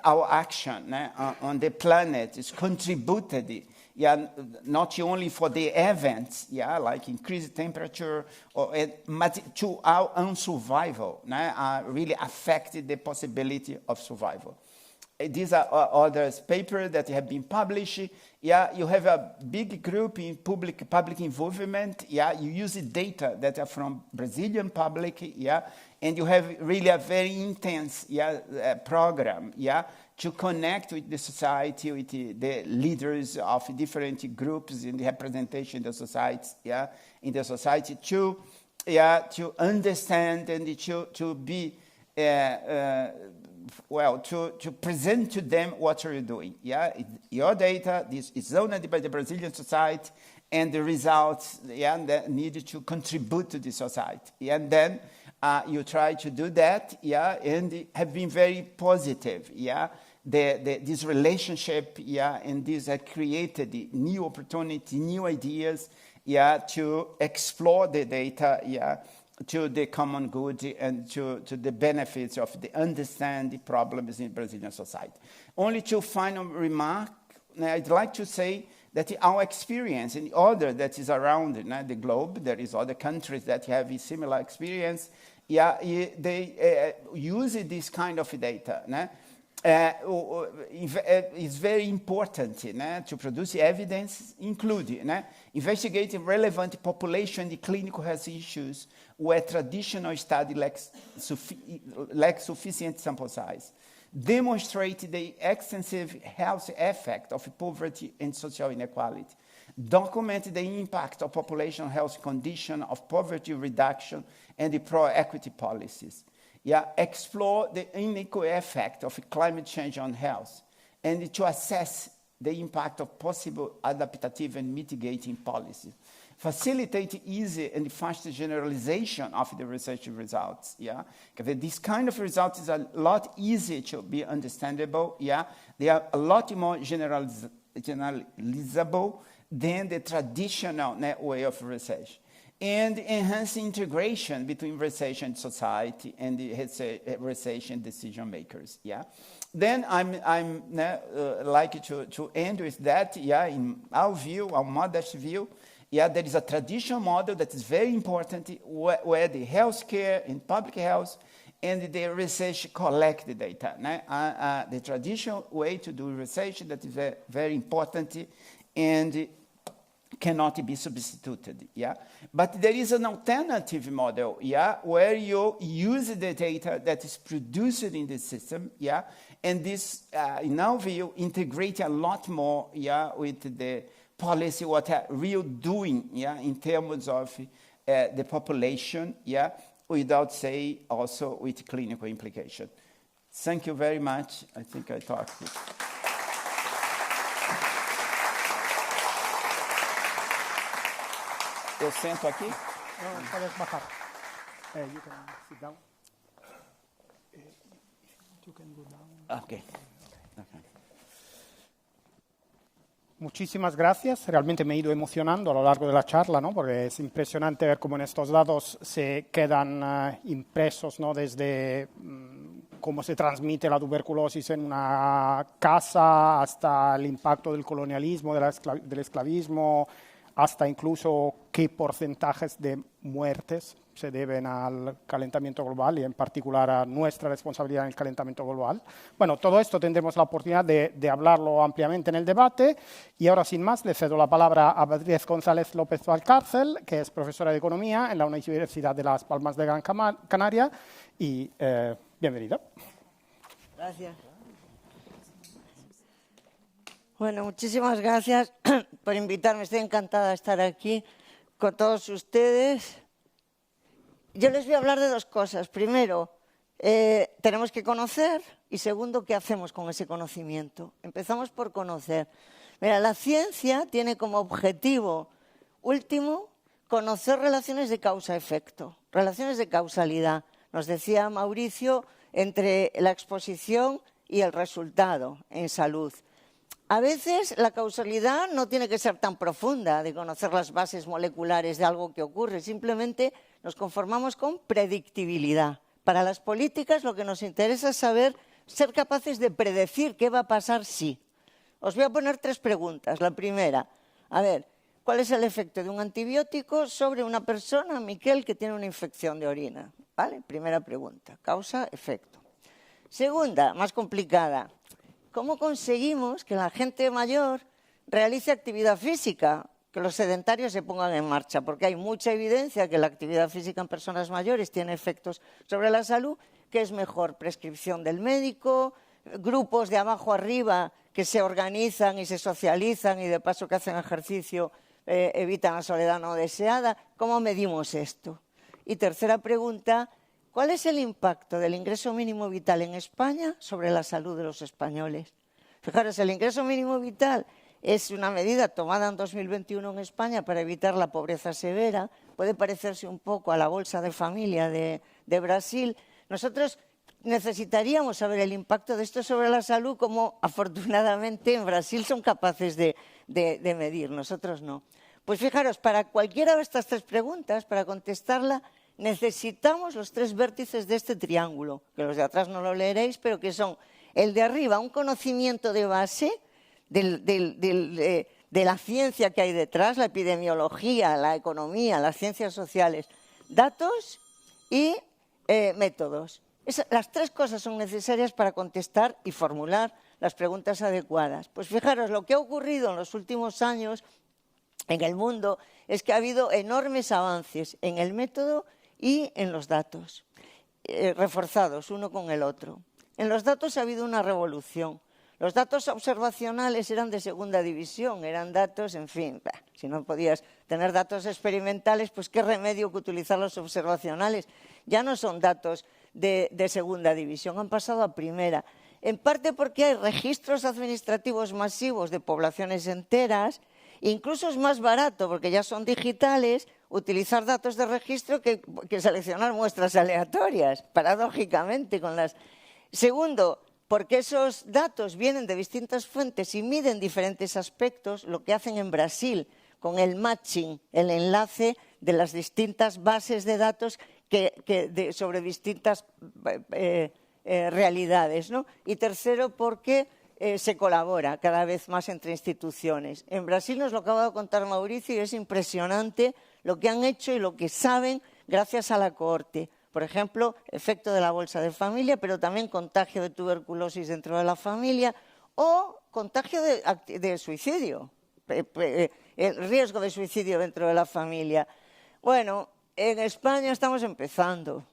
our action on the planet is contributed. Not only for the events, like increased temperature, but to our own survival, really affected the possibility of survival. These are other papers that have been published. You have a big group in public involvement. You use data that are from Brazilian public. And you have really a very intense program. To connect with the society, with the leaders of different groups in the representation of the society, in the society to understand and to be to present to them what are you doing. Your data, this is owned by the Brazilian society, and the results that need to contribute to the society. And then you try to do that, and have been very positive, this relationship, and this has created new opportunity, new ideas, to explore the data, to the common good and to the benefits of the understand the problems in Brazilian society. Only two final remarks. I'd like to say that our experience and other that is around the globe, there is other countries that have a similar experience, they use this kind of data. It's very important to produce evidence, including investigating relevant population and clinical health issues where traditional study lacks sufficient sample size, demonstrate the extensive health effect of poverty and social inequality, document the impact of population health condition of poverty reduction and the pro-equity policies. Explore the unequal effect of climate change on health, and to assess the impact of possible adaptive and mitigating policies. Facilitate easy and fast generalization of the research results. Because this kind of results is a lot easier to be understandable. They are a lot more generalizable than the traditional way of research. And enhance integration between research and society and the research and decision makers. Then I'm like to end with that. In our view, our modest view, there is a traditional model that is very important where the healthcare and public health and the research collect the data. The traditional way to do research that is very important and cannot be substituted, yeah? But there is an alternative model, yeah, where you use the data that is produced in the system, yeah, and this, in our view, integrate a lot more, yeah, with the policy, what are real doing, yeah, in terms of the population, yeah, without, say, also with clinical implication. Thank you very much. I think I talked. Eu sento aqui? No, puedes bajar. You can sit down. You can go down. Okay. Muchísimas gracias. Realmente me he ido emocionando a lo largo de la charla, ¿no? Porque es impresionante ver cómo en estos datos se quedan impresos, ¿no? Desde cómo se transmite la tuberculosis en una casa hasta el impacto del colonialismo, del esclavismo, hasta incluso qué porcentajes de muertes se deben al calentamiento global y en particular a nuestra responsabilidad en el calentamiento global. Bueno, todo esto tendremos la oportunidad de hablarlo ampliamente en el debate y ahora sin más le cedo la palabra a Beatriz González López Valcárcel, que es profesora de Economía en la Universidad de Las Palmas de Gran Canaria y bienvenida. Gracias. Bueno, muchísimas gracias por invitarme. Estoy encantada de estar aquí con todos ustedes. Yo les voy a hablar de dos cosas. Primero, tenemos que conocer y segundo, ¿qué hacemos con ese conocimiento? Empezamos por conocer. Mira, la ciencia tiene como objetivo último conocer relaciones de causa-efecto, relaciones de causalidad. Nos decía Mauricio, entre la exposición y el resultado en salud. A veces la causalidad no tiene que ser tan profunda de conocer las bases moleculares de algo que ocurre, simplemente nos conformamos con predictibilidad. Para las políticas lo que nos interesa es saber, ser capaces de predecir qué va a pasar si. Os voy a poner tres preguntas. La primera, a ver, ¿cuál es el efecto de un antibiótico sobre una persona, Miquel, que tiene una infección de orina? ¿Vale? Primera pregunta, causa-efecto. Segunda, más complicada. ¿Cómo conseguimos que la gente mayor realice actividad física, que los sedentarios se pongan en marcha? Porque hay mucha evidencia que la actividad física en personas mayores tiene efectos sobre la salud, que es mejor prescripción del médico, grupos de abajo arriba que se organizan y se socializan y de paso que hacen ejercicio evitan la soledad no deseada. ¿Cómo medimos esto? Y tercera pregunta, ¿cuál es el impacto del ingreso mínimo vital en España sobre la salud de los españoles? Fijaros, el ingreso mínimo vital es una medida tomada en 2021 en España para evitar la pobreza severa. Puede parecerse un poco a la bolsa de familia de Brasil. Nosotros necesitaríamos saber el impacto de esto sobre la salud, como afortunadamente en Brasil son capaces de medir, nosotros no. Pues fijaros, para cualquiera de estas tres preguntas, para contestarla, necesitamos los tres vértices de este triángulo, que los de atrás no lo leeréis, pero que son el de arriba, un conocimiento de base de la ciencia que hay detrás, la epidemiología, la economía, las ciencias sociales, datos y métodos. Las tres cosas son necesarias para contestar y formular las preguntas adecuadas. Pues fijaros, lo que ha ocurrido en los últimos años en el mundo es que ha habido enormes avances en el método y en los datos, reforzados uno con el otro. En los datos ha habido una revolución. Los datos observacionales eran de segunda división, eran datos, en fin, si no podías tener datos experimentales, pues qué remedio que utilizar los observacionales. Ya no son datos de segunda división, han pasado a primera. En parte porque hay registros administrativos masivos de poblaciones enteras. Incluso es más barato, porque ya son digitales, utilizar datos de registro que seleccionar muestras aleatorias, paradójicamente. Segundo, porque esos datos vienen de distintas fuentes y miden diferentes aspectos, lo que hacen en Brasil con el matching, el enlace de las distintas bases de datos sobre distintas realidades, ¿no? Y tercero, porque se colabora cada vez más entre instituciones. En Brasil nos lo acaba de contar Mauricio y es impresionante lo que han hecho y lo que saben gracias a la cohorte. Por ejemplo, efecto de la bolsa de familia, pero también contagio de tuberculosis dentro de la familia o contagio de suicidio. el riesgo de suicidio dentro de la familia. Bueno, en España estamos empezando,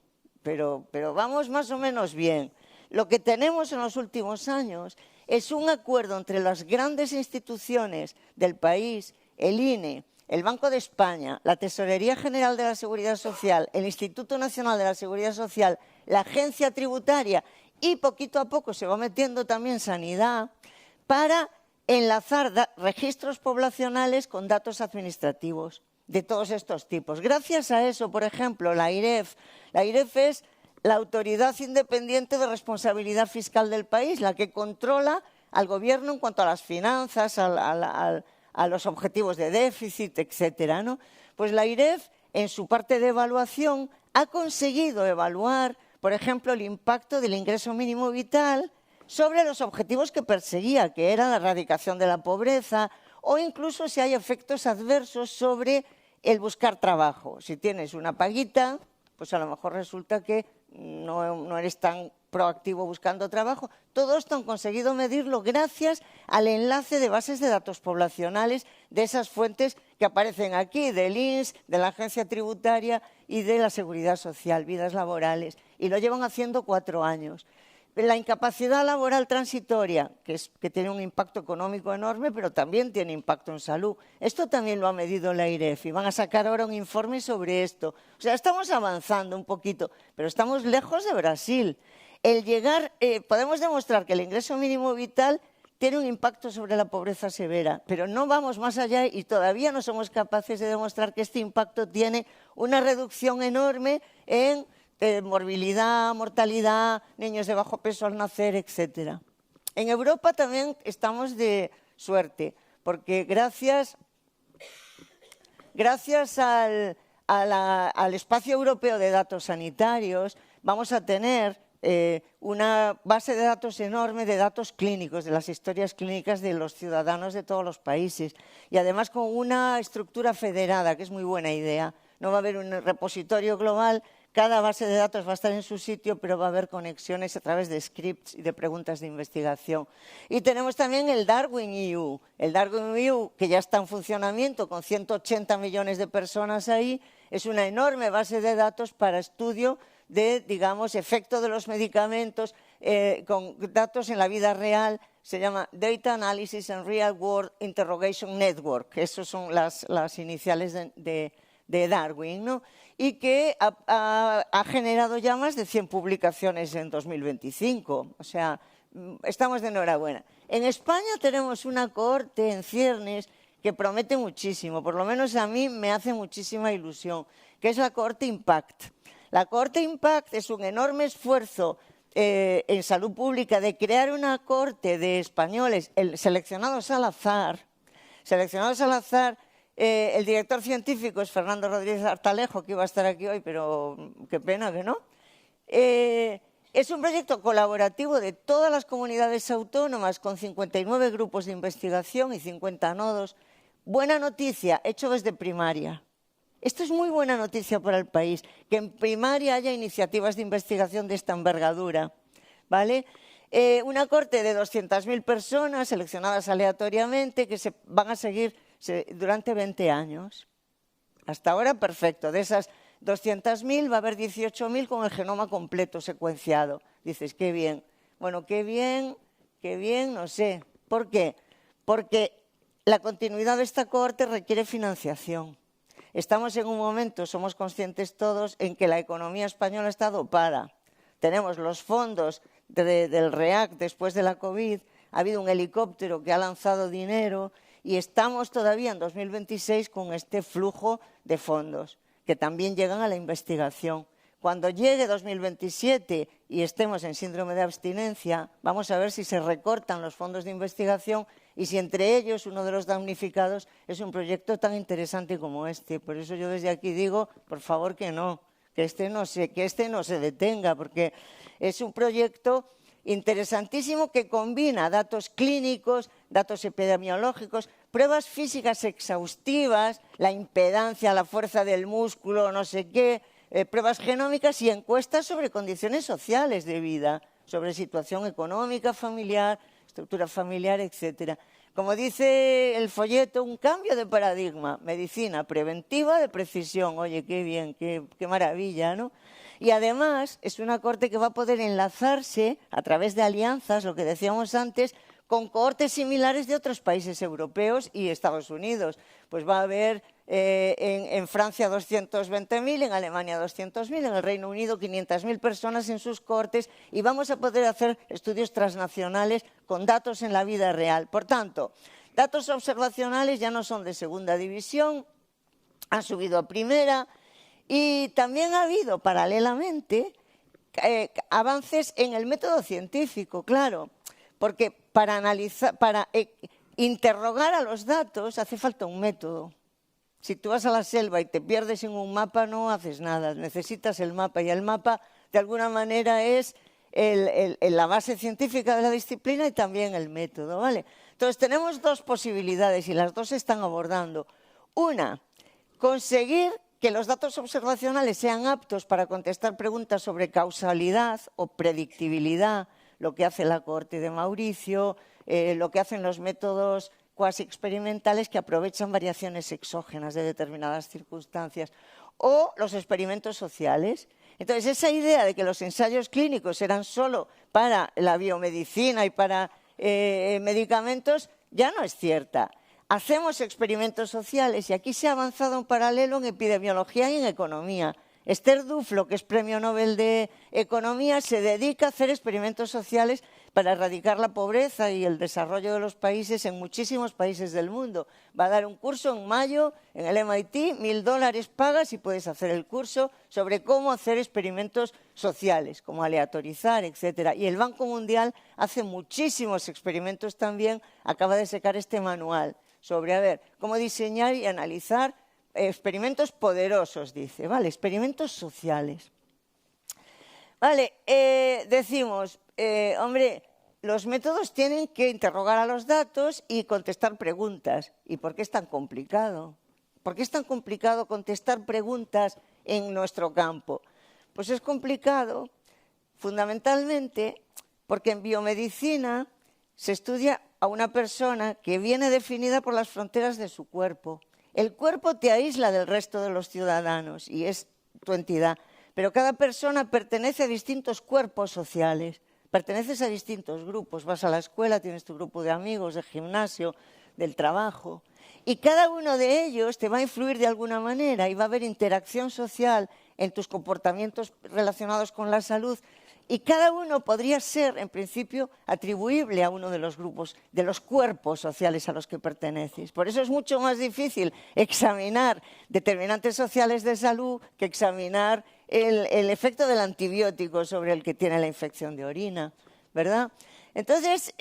pero vamos más o menos bien. Lo que tenemos en los últimos años es un acuerdo entre las grandes instituciones del país, el INE, el Banco de España, la Tesorería General de la Seguridad Social, el Instituto Nacional de la Seguridad Social, la Agencia Tributaria y poquito a poco se va metiendo también Sanidad para enlazar registros poblacionales con datos administrativos de todos estos tipos. Gracias a eso, por ejemplo, la AIREF es la autoridad independiente de responsabilidad fiscal del país, la que controla al gobierno en cuanto a las finanzas, a los objetivos de déficit, etcétera, ¿no? Pues la AIREF, en su parte de evaluación, ha conseguido evaluar, por ejemplo, el impacto del ingreso mínimo vital sobre los objetivos que perseguía, que era la erradicación de la pobreza, o incluso si hay efectos adversos sobre el buscar trabajo. Si tienes una paguita, pues a lo mejor resulta que no eres tan proactivo buscando trabajo. Todo esto han conseguido medirlo gracias al enlace de bases de datos poblacionales de esas fuentes que aparecen aquí, del INS, de la Agencia Tributaria y de la Seguridad Social, vidas laborales. Y lo llevan haciendo 4 años. La incapacidad laboral transitoria, que tiene un impacto económico enorme, pero también tiene impacto en salud. Esto también lo ha medido la AIREF y van a sacar ahora un informe sobre esto. O sea, estamos avanzando un poquito, pero estamos lejos de Brasil. Podemos demostrar que el ingreso mínimo vital tiene un impacto sobre la pobreza severa, pero no vamos más allá y todavía no somos capaces de demostrar que este impacto tiene una reducción enorme en morbilidad, mortalidad, niños de bajo peso al nacer, etcétera. En Europa también estamos de suerte, porque gracias al espacio europeo de datos sanitarios vamos a tener una base de datos enorme de datos clínicos, de las historias clínicas de los ciudadanos de todos los países y además con una estructura federada, que es muy buena idea. No va a haber un repositorio global. Cada base de datos va a estar en su sitio, pero va a haber conexiones a través de scripts y de preguntas de investigación. Y tenemos también el Darwin EU. El Darwin EU, que ya está en funcionamiento con 180 millones de personas ahí, es una enorme base de datos para estudio de, digamos, efecto de los medicamentos con datos en la vida real. Se llama Data Analysis and Real World Interrogation Network. Esas son las iniciales de Darwin, ¿no? Y que ha generado ya más de 100 publicaciones en 2025. O sea, estamos de enhorabuena. En España tenemos una cohorte en ciernes que promete muchísimo, por lo menos a mí me hace muchísima ilusión, que es la cohorte IMPACT. La cohorte IMPACT es un enorme esfuerzo en salud pública de crear una cohorte de españoles seleccionados al azar. El director científico es Fernando Rodríguez Artalejo, que iba a estar aquí hoy, pero qué pena que no. Es un proyecto colaborativo de todas las comunidades autónomas con 59 grupos de investigación y 50 nodos. Buena noticia, hecho desde primaria. Esto es muy buena noticia para el país, que en primaria haya iniciativas de investigación de esta envergadura, ¿vale? Una cohorte de 200.000 personas seleccionadas aleatoriamente que se van a seguir durante 20 años. Hasta ahora, perfecto. De esas 200.000 va a haber 18.000 con el genoma completo secuenciado. Dices, qué bien. Bueno, qué bien, no sé. ¿Por qué? Porque la continuidad de esta cohorte requiere financiación. Estamos en un momento, somos conscientes todos, en que la economía española está dopada. Tenemos los fondos del REAC después de la COVID, ha habido un helicóptero que ha lanzado dinero y estamos todavía en 2026 con este flujo de fondos que también llegan a la investigación. Cuando llegue 2027 y estemos en síndrome de abstinencia, vamos a ver si se recortan los fondos de investigación y si entre ellos uno de los damnificados es un proyecto tan interesante como este. Por eso yo desde aquí digo, por favor, que este no se detenga, porque es un proyecto interesantísimo que combina datos clínicos, datos epidemiológicos, pruebas físicas exhaustivas, la impedancia, la fuerza del músculo, no sé qué, pruebas genómicas y encuestas sobre condiciones sociales de vida, sobre situación económica familiar, estructura familiar, etcétera. Como dice el folleto, un cambio de paradigma, medicina preventiva de precisión. Oye, qué bien, qué maravilla, ¿no? Y además es una corte que va a poder enlazarse a través de alianzas, lo que decíamos antes, con cohortes similares de otros países europeos y Estados Unidos. Pues va a haber en Francia 220.000, en Alemania 200.000, en el Reino Unido 500.000 personas en sus cohortes y vamos a poder hacer estudios transnacionales con datos en la vida real. Por tanto, datos observacionales ya no son de segunda división, han subido a primera y también ha habido paralelamente avances en el método científico, claro, porque para analizar, para interrogar a los datos hace falta un método. Si tú vas a la selva y te pierdes en un mapa, no haces nada, necesitas el mapa y el mapa de alguna manera es la base científica de la disciplina y también el método, ¿vale? Entonces tenemos dos posibilidades y las dos se están abordando. Una, conseguir que los datos observacionales sean aptos para contestar preguntas sobre causalidad o predictibilidad, lo que hace la cohorte de Mauricio, lo que hacen los métodos cuasi experimentales que aprovechan variaciones exógenas de determinadas circunstancias, o los experimentos sociales. Entonces, esa idea de que los ensayos clínicos eran solo para la biomedicina y para medicamentos ya no es cierta. Hacemos experimentos sociales y aquí se ha avanzado en paralelo en epidemiología y en economía. Esther Duflo, que es Premio Nobel de Economía, se dedica a hacer experimentos sociales para erradicar la pobreza y el desarrollo de los países en muchísimos países del mundo. Va a dar un curso en mayo en el MIT, $1.000 pagas y puedes hacer el curso sobre cómo hacer experimentos sociales, cómo aleatorizar, etc. Y el Banco Mundial hace muchísimos experimentos también, acaba de sacar este manual sobre cómo diseñar y analizar experimentos poderosos, dice, ¿vale? Experimentos sociales. Vale, decimos, hombre, los métodos tienen que interrogar a los datos y contestar preguntas. ¿Y por qué es tan complicado? ¿Por qué es tan complicado contestar preguntas en nuestro campo? Pues es complicado fundamentalmente porque en biomedicina se estudia a una persona que viene definida por las fronteras de su cuerpo. El cuerpo te aísla del resto de los ciudadanos y es tu entidad, pero cada persona pertenece a distintos cuerpos sociales, perteneces a distintos grupos. Vas a la escuela, tienes tu grupo de amigos, de gimnasio, del trabajo, y cada uno de ellos te va a influir de alguna manera y va a haber interacción social en tus comportamientos relacionados con la salud. Y cada uno podría ser, en principio, atribuible a uno de los grupos, de los cuerpos sociales a los que perteneces. Por eso es mucho más difícil examinar determinantes sociales de salud que examinar el efecto del antibiótico sobre el que tiene la infección de orina, ¿verdad? Entonces,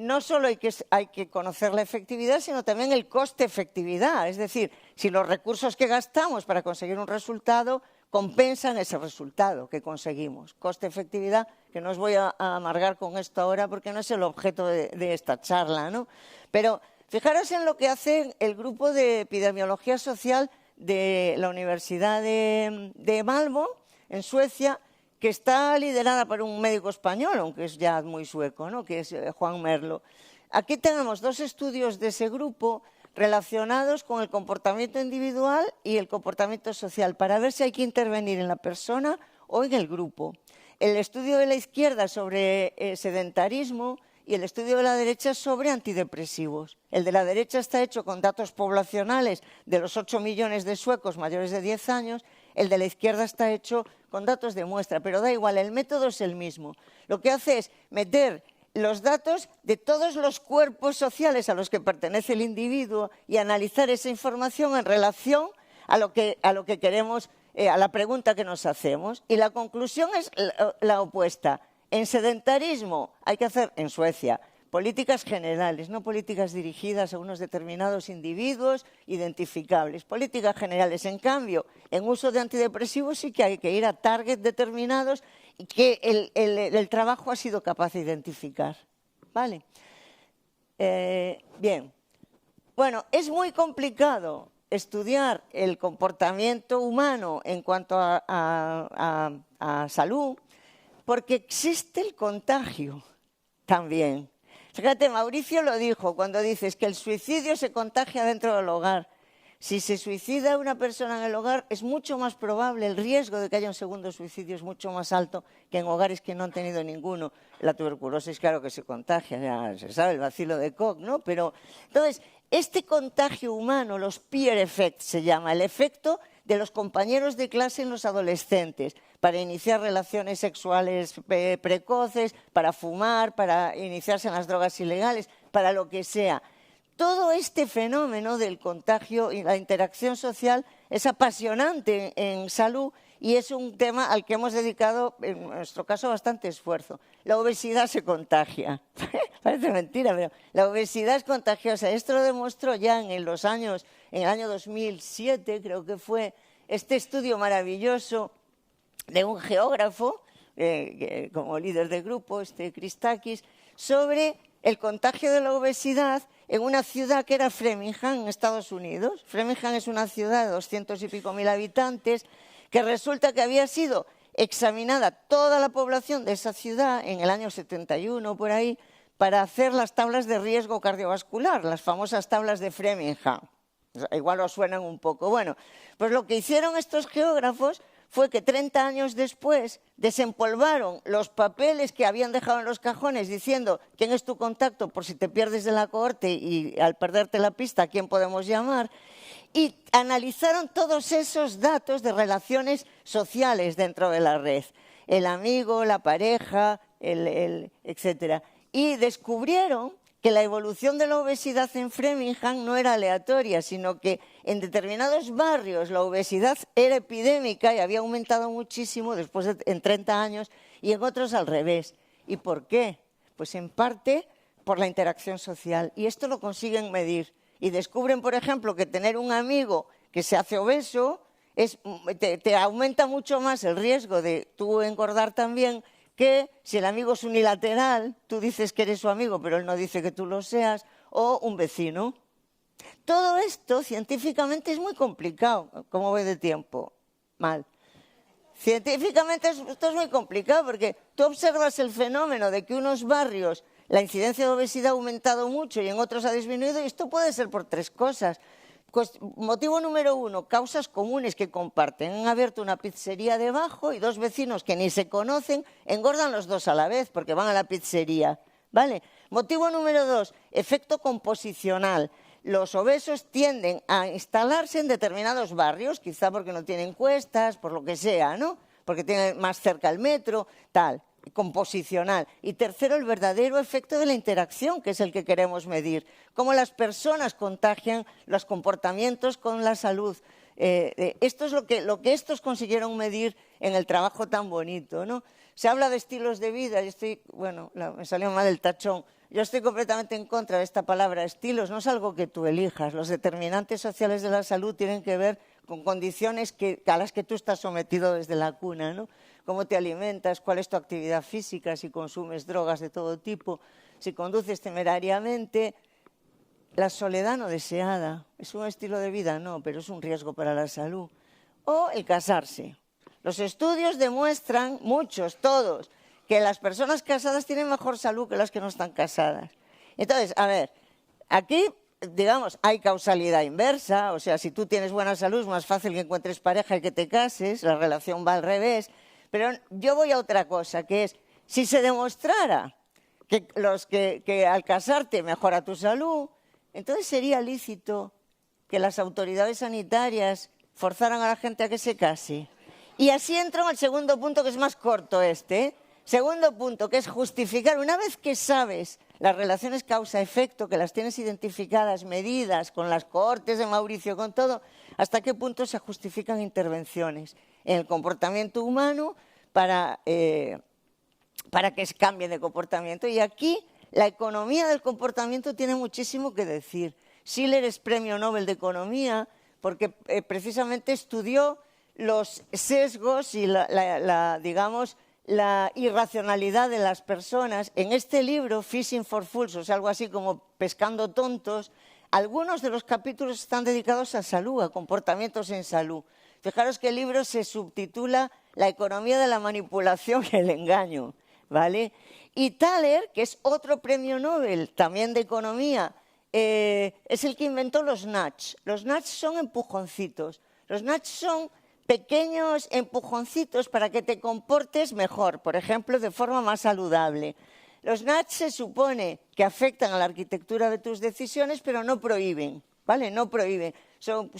no solo hay que conocer la efectividad, sino también el coste-efectividad. Es decir, si los recursos que gastamos para conseguir un resultado compensan ese resultado que conseguimos. Coste-efectividad, que no os voy a amargar con esto ahora porque no es el objeto de esta charla, ¿no? Pero fijaros en lo que hace el grupo de epidemiología social de la Universidad de Malmö, en Suecia, que está liderada por un médico español, aunque es ya muy sueco, ¿no? Que es Juan Merlo. Aquí tenemos dos estudios de ese grupo relacionados con el comportamiento individual y el comportamiento social, para ver si hay que intervenir en la persona o en el grupo. El estudio de la izquierda sobre sedentarismo y el estudio de la derecha sobre antidepresivos. El de la derecha está hecho con datos poblacionales de los 8 millones de suecos mayores de 10 años, el de la izquierda está hecho con datos de muestra, pero da igual, el método es el mismo. Lo que hace es meter los datos de todos los cuerpos sociales a los que pertenece el individuo y analizar esa información en relación a lo que queremos, a la pregunta que nos hacemos. Y la conclusión es la opuesta. En sedentarismo hay que hacer, en Suecia, políticas generales, no políticas dirigidas a unos determinados individuos identificables. Políticas generales, en cambio, en uso de antidepresivos sí que hay que ir a targets determinados y que el trabajo ha sido capaz de identificar. ¿Vale? Bien. Bueno, es muy complicado estudiar el comportamiento humano en cuanto a salud porque existe el contagio también. Fíjate, Mauricio lo dijo cuando dices que el suicidio se contagia dentro del hogar. Si se suicida una persona en el hogar, es mucho más probable, el riesgo de que haya un segundo suicidio es mucho más alto que en hogares que no han tenido ninguno. La tuberculosis, claro que se contagia, ya se sabe, el bacilo de Koch, ¿no? Pero, entonces, este contagio humano, los peer effects se llama, el efecto de los compañeros de clase en los adolescentes, para iniciar relaciones sexuales precoces, para fumar, para iniciarse en las drogas ilegales, para lo que sea. Todo este fenómeno del contagio y la interacción social es apasionante en salud y es un tema al que hemos dedicado, en nuestro caso, bastante esfuerzo. La obesidad se contagia. Parece mentira, pero la obesidad es contagiosa. Esto lo demostró ya en el año 2007, creo que fue, este estudio maravilloso de un geógrafo, como líder de grupo, Christakis, sobre el contagio de la obesidad en una ciudad que era Framingham, en Estados Unidos. Framingham es una ciudad de 200 y pico mil habitantes, que resulta que había sido examinada toda la población de esa ciudad en el año 71, por ahí, para hacer las tablas de riesgo cardiovascular, las famosas tablas de Framingham. Igual os suenan un poco. Bueno, pues lo que hicieron estos geógrafos fue que 30 años después desempolvaron los papeles que habían dejado en los cajones diciendo quién es tu contacto por si te pierdes de la cohorte y al perderte la pista, quién podemos llamar, y analizaron todos esos datos de relaciones sociales dentro de la red, el amigo, la pareja, etcétera, y descubrieron que la evolución de la obesidad en Framingham no era aleatoria, sino que en determinados barrios la obesidad era epidémica y había aumentado muchísimo en 30 años, y en otros al revés. ¿Y por qué? Pues en parte por la interacción social. Y esto lo consiguen medir. Y descubren, por ejemplo, que tener un amigo que se hace obeso te aumenta mucho más el riesgo de tú engordar también, que si el amigo es unilateral, tú dices que eres su amigo, pero él no dice que tú lo seas, o un vecino. Todo esto científicamente es muy complicado. ¿Cómo voy de tiempo? Mal. Científicamente esto es muy complicado porque tú observas el fenómeno de que unos barrios la incidencia de obesidad ha aumentado mucho y en otros ha disminuido, y esto puede ser por tres cosas. Pues, motivo número uno, causas comunes que comparten. Han abierto una pizzería debajo y dos vecinos que ni se conocen engordan los dos a la vez porque van a la pizzería, ¿vale? Motivo número dos, efecto composicional. Los obesos tienden a instalarse en determinados barrios, quizá porque no tienen cuestas, por lo que sea, ¿no? Porque tienen más cerca el metro, tal. Composicional. Y tercero, el verdadero efecto de la interacción, que es el que queremos medir. Cómo las personas contagian los comportamientos con la salud. Esto es lo que estos consiguieron medir en el trabajo tan bonito, ¿no? Se habla de estilos de vida, me salió mal el tachón. Yo estoy completamente en contra de esta palabra estilos, no es algo que tú elijas. Los determinantes sociales de la salud tienen que ver con condiciones a las que tú estás sometido desde la cuna, ¿no? Cómo te alimentas, cuál es tu actividad física, si consumes drogas de todo tipo, si conduces temerariamente. La soledad no deseada, ¿es un estilo de vida? No, pero es un riesgo para la salud. O el casarse. Los estudios demuestran, muchos, todos, que las personas casadas tienen mejor salud que las que no están casadas. Entonces, a ver, aquí, digamos, hay causalidad inversa, o sea, si tú tienes buena salud es más fácil que encuentres pareja y que te cases, la relación va al revés. Pero yo voy a otra cosa, que es, si se demostrara que al casarte mejora tu salud, entonces sería lícito que las autoridades sanitarias forzaran a la gente a que se case. Y así entro al segundo punto, que es más corto Segundo punto, que es justificar, una vez que sabes las relaciones causa-efecto, que las tienes identificadas, medidas, con las cohortes de Mauricio, con todo, hasta qué punto se justifican intervenciones en el comportamiento humano para que se cambie de comportamiento. Y aquí la economía del comportamiento tiene muchísimo que decir. Shiller es premio Nobel de Economía porque precisamente estudió los sesgos y digamos, la irracionalidad de las personas. En este libro, Fishing for Fools, o sea, algo así como Pescando Tontos, algunos de los capítulos están dedicados a salud, a comportamientos en salud. Fijaros que el libro se subtitula La economía de la manipulación y el engaño. ¿vale? Y Thaler, que es otro premio Nobel, también de economía, es el que inventó los nudge. Los nudge son empujoncitos. Los nudge son pequeños empujoncitos para que te comportes mejor, por ejemplo, de forma más saludable. Los nudge se supone que afectan a la arquitectura de tus decisiones, pero no prohíben, ¿vale? No prohíben. Son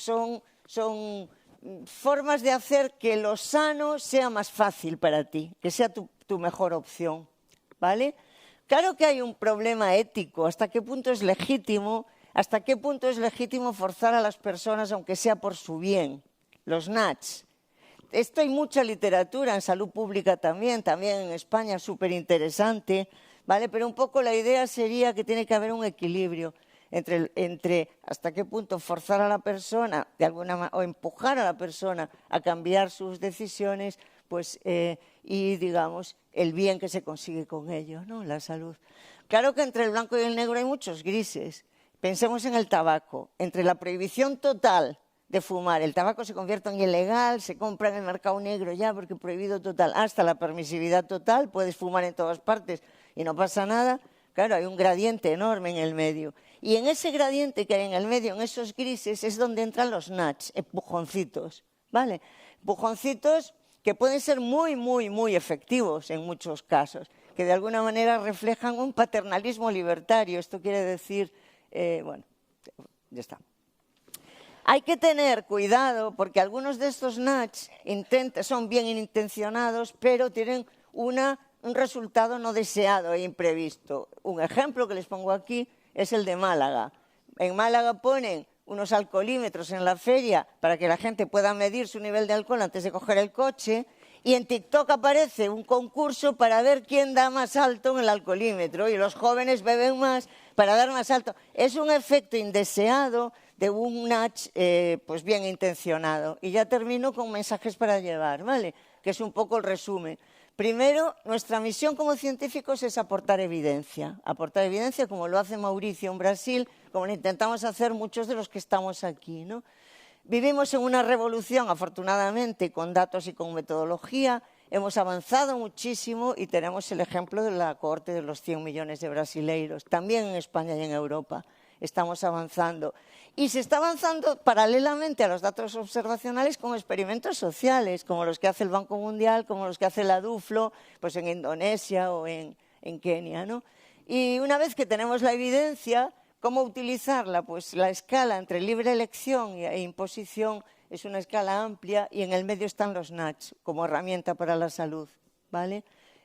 formas de hacer que lo sano sea más fácil para ti, que sea tu mejor opción, ¿vale? Claro que hay un problema ético. ¿Hasta qué punto es legítimo? ¿Hasta qué punto es legítimo forzar a las personas, aunque sea por su bien? Los nudge. Esto hay mucha literatura en salud pública también en España, súper interesante, ¿vale? Pero un poco la idea sería que tiene que haber un equilibrio entre hasta qué punto forzar a la persona o empujar a la persona a cambiar sus decisiones, pues, y digamos el bien que se consigue con ello, ¿no? La salud. Claro que entre el blanco y el negro hay muchos grises. Pensemos en el tabaco. Entre la prohibición total de fumar, el tabaco se convierte en ilegal, se compra en el mercado negro ya porque prohibido total, hasta la permisividad total, puedes fumar en todas partes y no pasa nada. Claro, hay un gradiente enorme en el medio. Y en ese gradiente que hay en el medio, en esos grises, es donde entran los nudge, empujoncitos, ¿vale? Empujoncitos que pueden ser muy, muy, muy efectivos en muchos casos, que de alguna manera reflejan un paternalismo libertario. Esto quiere decir, bueno, ya está. Hay que tener cuidado porque algunos de estos nudge son bien intencionados, pero tienen un resultado no deseado e imprevisto. Un ejemplo que les pongo aquí es el de Málaga. En Málaga ponen unos alcoholímetros en la feria para que la gente pueda medir su nivel de alcohol antes de coger el coche, y en TikTok aparece un concurso para ver quién da más alto en el alcoholímetro y los jóvenes beben más para dar más alto. Es un efecto indeseado de un nudge pues bien intencionado. Y ya termino con mensajes para llevar, ¿vale? Que es un poco el resumen. Primero, nuestra misión como científicos es aportar evidencia como lo hace Mauricio en Brasil, como lo intentamos hacer muchos de los que estamos aquí, ¿no? Vivimos en una revolución, afortunadamente, con datos y con metodología. Hemos avanzado muchísimo y tenemos el ejemplo de la cohorte de los 100 millones de brasileiros, también en España y en Europa. Estamos avanzando. Y se está avanzando paralelamente a los datos observacionales con experimentos sociales, como los que hace el Banco Mundial, como los que hace la DUFLO, pues en Indonesia o en Kenia, ¿no? Y una vez que tenemos la evidencia, ¿cómo utilizarla? Pues la escala entre libre elección e imposición es una escala amplia y en el medio están los nudge como herramienta para la salud, ¿vale?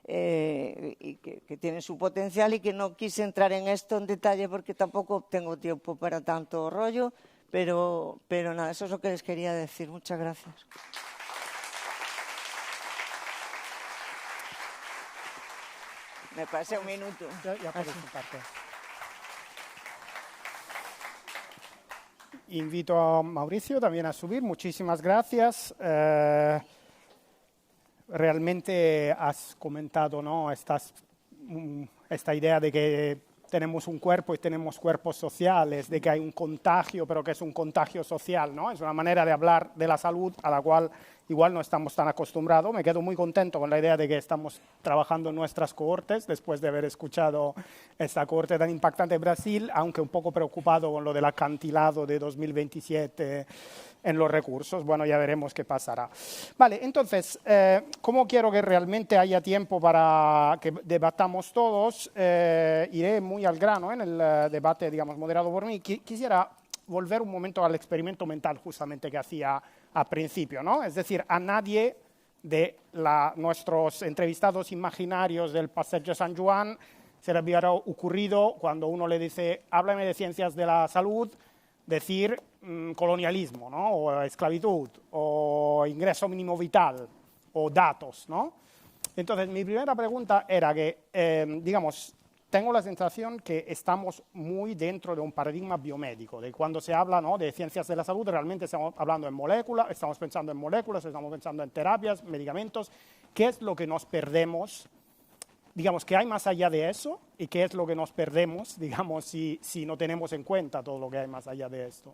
Y que tienen su potencial y que no quise entrar en esto en detalle porque tampoco tengo tiempo para tanto rollo, pero nada, eso es lo que les quería decir. Muchas gracias. Me pasé un minuto. Ya puedes sentarte. Invito a Mauricio también a subir. Muchísimas gracias. Realmente has comentado, ¿no? esta idea de que tenemos un cuerpo y tenemos cuerpos sociales, de que hay un contagio, pero que es un contagio social, ¿no? Es una manera de hablar de la salud a la cual igual no estamos tan acostumbrados. Me quedo muy contento con la idea de que estamos trabajando en nuestras cohortes después de haber escuchado esta cohorte tan impactante de Brasil, aunque un poco preocupado con lo del acantilado de 2027 en los recursos. Bueno, ya veremos qué pasará. Vale, entonces, ¿cómo quiero que realmente haya tiempo para que debatamos todos? Iré muy al grano en el debate, digamos, moderado por mí. Quisiera volver un momento al experimento mental justamente que hacía al principio, ¿no? Es decir, a nadie de nuestros entrevistados imaginarios del Passeig de San Juan se le hubiera ocurrido, cuando uno le dice, háblame de ciencias de la salud, decir colonialismo, ¿no? O esclavitud, o ingreso mínimo vital, o datos, ¿no? Entonces, mi primera pregunta era que, digamos, tengo la sensación que estamos muy dentro de un paradigma biomédico, de cuando se habla, ¿no?, de ciencias de la salud, realmente estamos hablando en moléculas, estamos pensando en moléculas, estamos pensando en terapias, medicamentos. ¿Qué es lo que nos perdemos? Digamos, ¿qué hay más allá de eso? ¿Y qué es lo que nos perdemos, digamos, si no tenemos en cuenta todo lo que hay más allá de esto?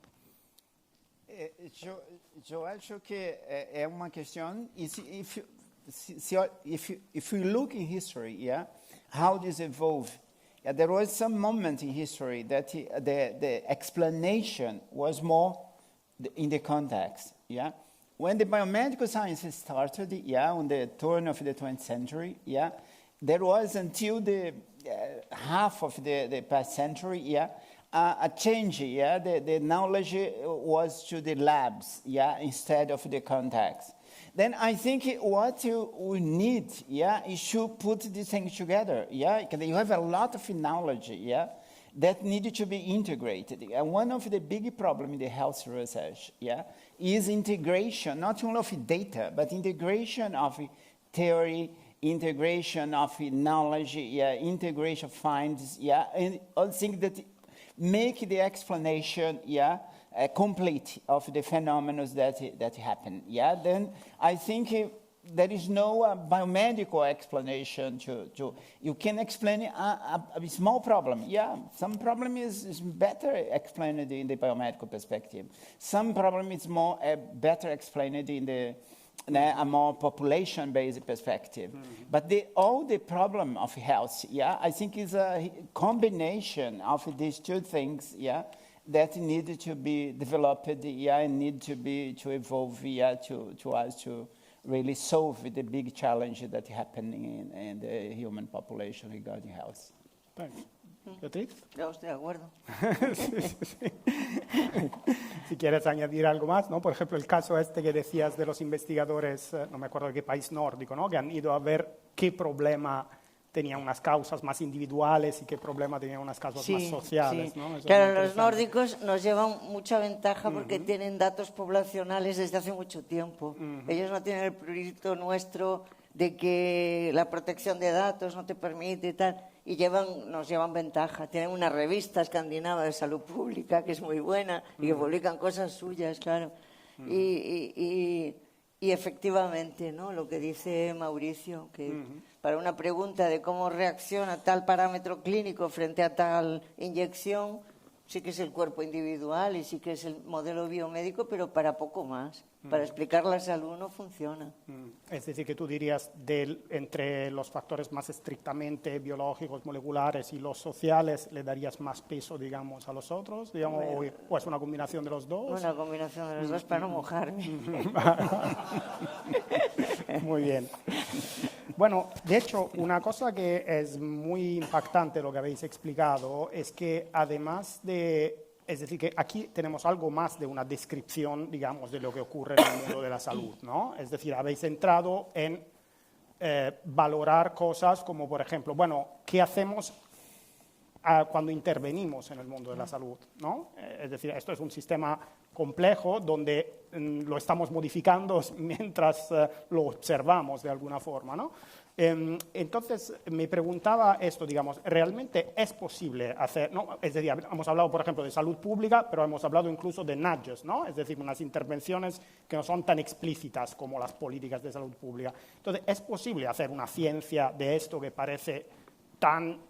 Yo acho que é uma questão, if we look in history, yeah, how this evolved, yeah, there was some moment in history that the explanation was more in the context, yeah. When the biomedical sciences started, yeah, on the turn of the 20th century, yeah, there was until the half of the past century, yeah, a change, yeah. The knowledge was to the labs, yeah, instead of the context. Then I think what we need, yeah, is to put these things together, yeah. Because you have a lot of knowledge, yeah, that needed to be integrated. And one of the big problems in the health research, yeah, is integration, not only of data, but integration of theory, integration of knowledge, yeah, integration of finds, yeah, and all things that make the explanation, yeah, complete of the phenomena that happen. Yeah, then I think there is no biomedical explanation to you can explain a small problem. Yeah, some problem is better explained in the biomedical perspective. Some problem is more better explained in the a more population-based perspective. Mm-hmm. But all the problem of health, yeah, I think is a combination of these two things, yeah, that need to be developed, yeah, and need to evolve, yeah, to us to really solve the big challenge that happening in the human population regarding health. Thanks. Beatriz. Yo estoy de acuerdo. Sí. Si quieres añadir algo más, ¿no? Por ejemplo, el caso este que decías de los investigadores, no me acuerdo de qué país nórdico, ¿no? Que han ido a ver qué problema tenía unas causas más individuales y qué problema tenía unas causas más sociales, sí. ¿no? Eso claro, los nórdicos nos llevan mucha ventaja porque tienen datos poblacionales desde hace mucho tiempo. Ellos no tienen el prurito nuestro de que la protección de datos no te permite y tal, y nos llevan ventaja. Tienen una revista escandinava de salud pública que es muy buena y que publican cosas suyas, claro. Y efectivamente, ¿no? Lo que dice Mauricio, que para una pregunta de cómo reacciona tal parámetro clínico frente a tal inyección, sí que es el cuerpo individual y sí que es el modelo biomédico, pero para poco más. Para explicar la salud no funciona. Es decir, que tú dirías, entre los factores más estrictamente biológicos, moleculares y los sociales, ¿le darías más peso, digamos, a los otros? Digamos, ¿o es una combinación de los dos? Una combinación de los dos para no mojarme. Muy bien. Bueno, de hecho, una cosa que es muy impactante lo que habéis explicado es que además de... Es decir, que aquí tenemos algo más de una descripción, digamos, de lo que ocurre en el mundo de la salud, ¿no? Es decir, habéis entrado en valorar cosas como, por ejemplo, bueno, ¿qué hacemos cuando intervenimos en el mundo de la salud, ¿no? Es decir, esto es un sistema complejo donde lo estamos modificando mientras lo observamos de alguna forma, ¿no? Entonces, me preguntaba esto, digamos, ¿realmente es posible hacer, ¿no? Es decir, hemos hablado, por ejemplo, de salud pública, pero hemos hablado incluso de nudges, ¿no? Es decir, unas intervenciones que no son tan explícitas como las políticas de salud pública. Entonces, ¿es posible hacer una ciencia de esto que parece tan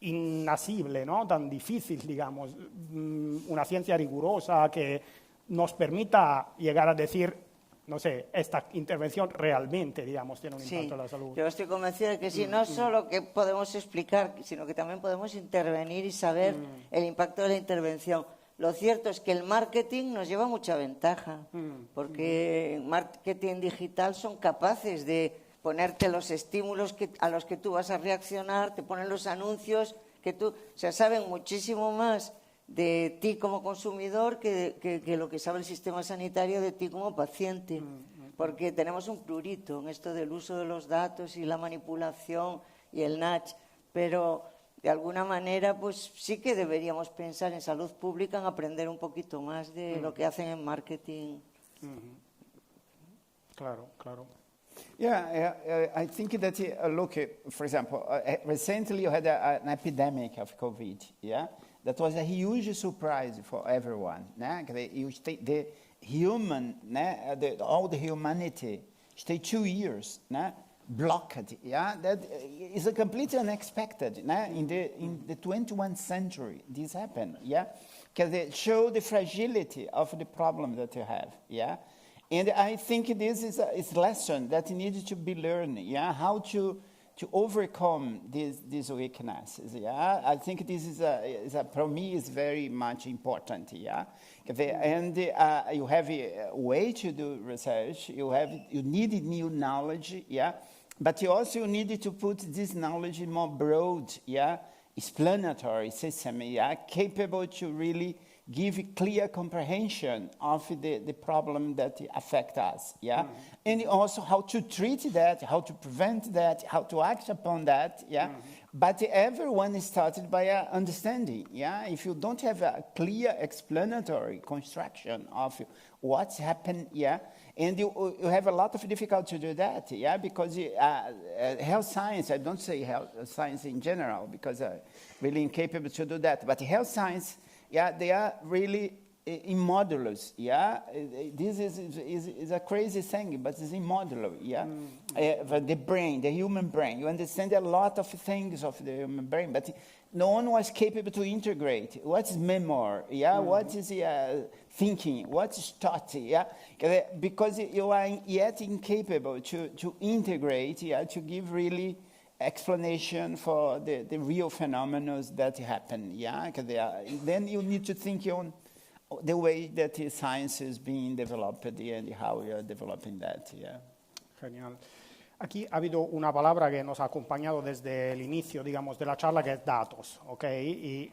inasible, ¿no? Tan difícil, digamos, una ciencia rigurosa que nos permita llegar a decir, no sé, esta intervención realmente, digamos, tiene un impacto en la salud? Yo estoy convencida de que sí, no solo que podemos explicar, sino que también podemos intervenir y saber el impacto de la intervención. Lo cierto es que el marketing nos lleva mucha ventaja, porque en marketing digital son capaces de ponerte los estímulos a los que tú vas a reaccionar, te ponen los anuncios, o sea, saben muchísimo más de ti como consumidor que lo que sabe el sistema sanitario de ti como paciente, porque tenemos un prurito en esto del uso de los datos y la manipulación y el nudge, pero de alguna manera pues sí que deberíamos pensar en salud pública, en aprender un poquito más de lo que hacen en marketing. Claro, claro. Yeah, I think that, look, for example, recently you had an epidemic of COVID, yeah? That was a huge surprise for everyone. The human, all the humanity stayed 2 years blocked. Yeah, that is completely unexpected. In the 21st century, this happened. Yeah, because it showed the fragility of the problem that you have. Yeah, And I think this is a lesson that needs to be learned, yeah, how to overcome these weaknesses, yeah. I think this for me is very much important, yeah. And you have a way to do research, you need new knowledge, yeah, but you also need to put this knowledge in more broad, yeah, explanatory system, yeah, capable to really give clear comprehension of the problem that affect us, yeah? And also how to treat that, how to prevent that, how to act upon that, yeah? But everyone started by understanding, yeah? If you don't have a clear explanatory construction of what's happened, yeah? And you have a lot of difficulty to do that, yeah? Because health science, I don't say health science in general, because I'm really incapable to do that, but health science, yeah, they are really in modulus, yeah. This is a crazy thing, but it's in modular, yeah. The brain, the human brain, you understand a lot of things of the human brain, but no one was capable to integrate. What's memory, yeah? What is thinking? What's thought, yeah? Because you are yet incapable to integrate, yeah, to give really explanation for the real phenomena that happen, yeah? Then you need to think on the way that science is being developed and how we are developing that, yeah. Genial. Aquí ha habido una palabra que nos ha acompañado desde el inicio, digamos, de la charla, que es datos, ¿ok? Y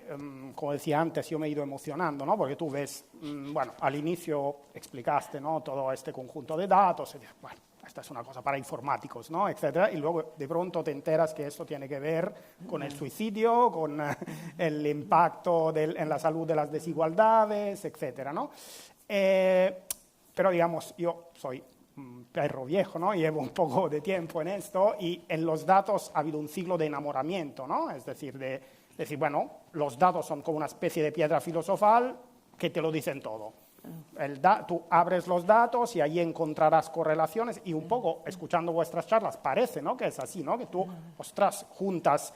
como decía antes, yo me he ido emocionando, ¿no? Porque tú ves, bueno, al inicio explicaste, ¿no? Todo este conjunto de datos, y dices, bueno, esta es una cosa para informáticos, ¿no? Etcétera. Y luego de pronto te enteras que esto tiene que ver con el suicidio, con el impacto en la salud de las desigualdades, etcétera, ¿no? Pero digamos, yo soy un perro viejo, ¿no? Llevo un poco de tiempo en esto y en los datos ha habido un ciclo de enamoramiento, ¿no? Es decir, bueno, los datos son como una especie de piedra filosofal que te lo dicen todo. Tú abres los datos y ahí encontrarás correlaciones y un poco, escuchando vuestras charlas, parece, ¿no?, que es así, ¿no?, que tú, ostras, juntas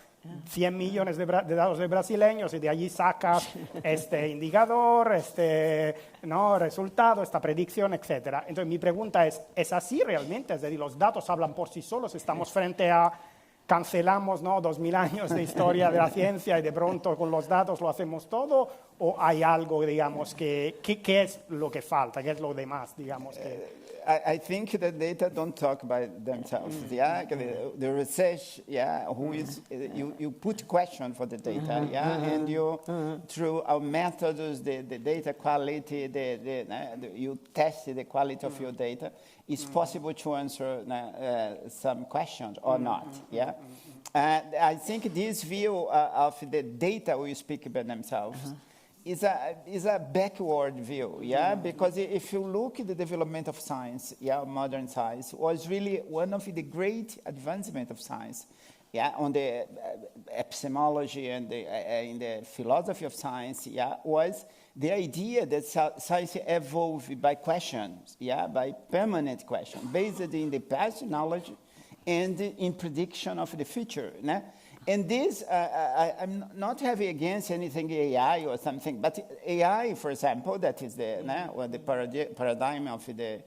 100 millones de datos de brasileños y de allí sacas este indicador, ¿no?, resultado, esta predicción, etcétera. Entonces mi pregunta ¿es así realmente? Es decir, ¿los datos hablan por sí solos? ¿Estamos frente a cancelamos, ¿no?, 2000 años de historia de la ciencia y de pronto con los datos lo hacemos todo? ¿O hay algo, digamos, ¿qué es lo que falta? ¿Qué es lo demás, digamos? I think the data don't talk by themselves, yeah? The research, yeah, you put question for the data, yeah? And you, through our methods, the data quality, you test the quality of your data, it's possible to answer some questions or not, yeah? I think this view of the data will speak by themselves. Is a backward view, yeah? Because if you look at the development of science, yeah, modern science, was really one of the great advancement of science, yeah, on the epistemology and in the philosophy of science, yeah, was the idea that science evolved by questions, yeah, by permanent questions, based in the past knowledge and in prediction of the future, né? And this, I'm not heavy against anything AI or something, but AI, for example, that is the paradigm of the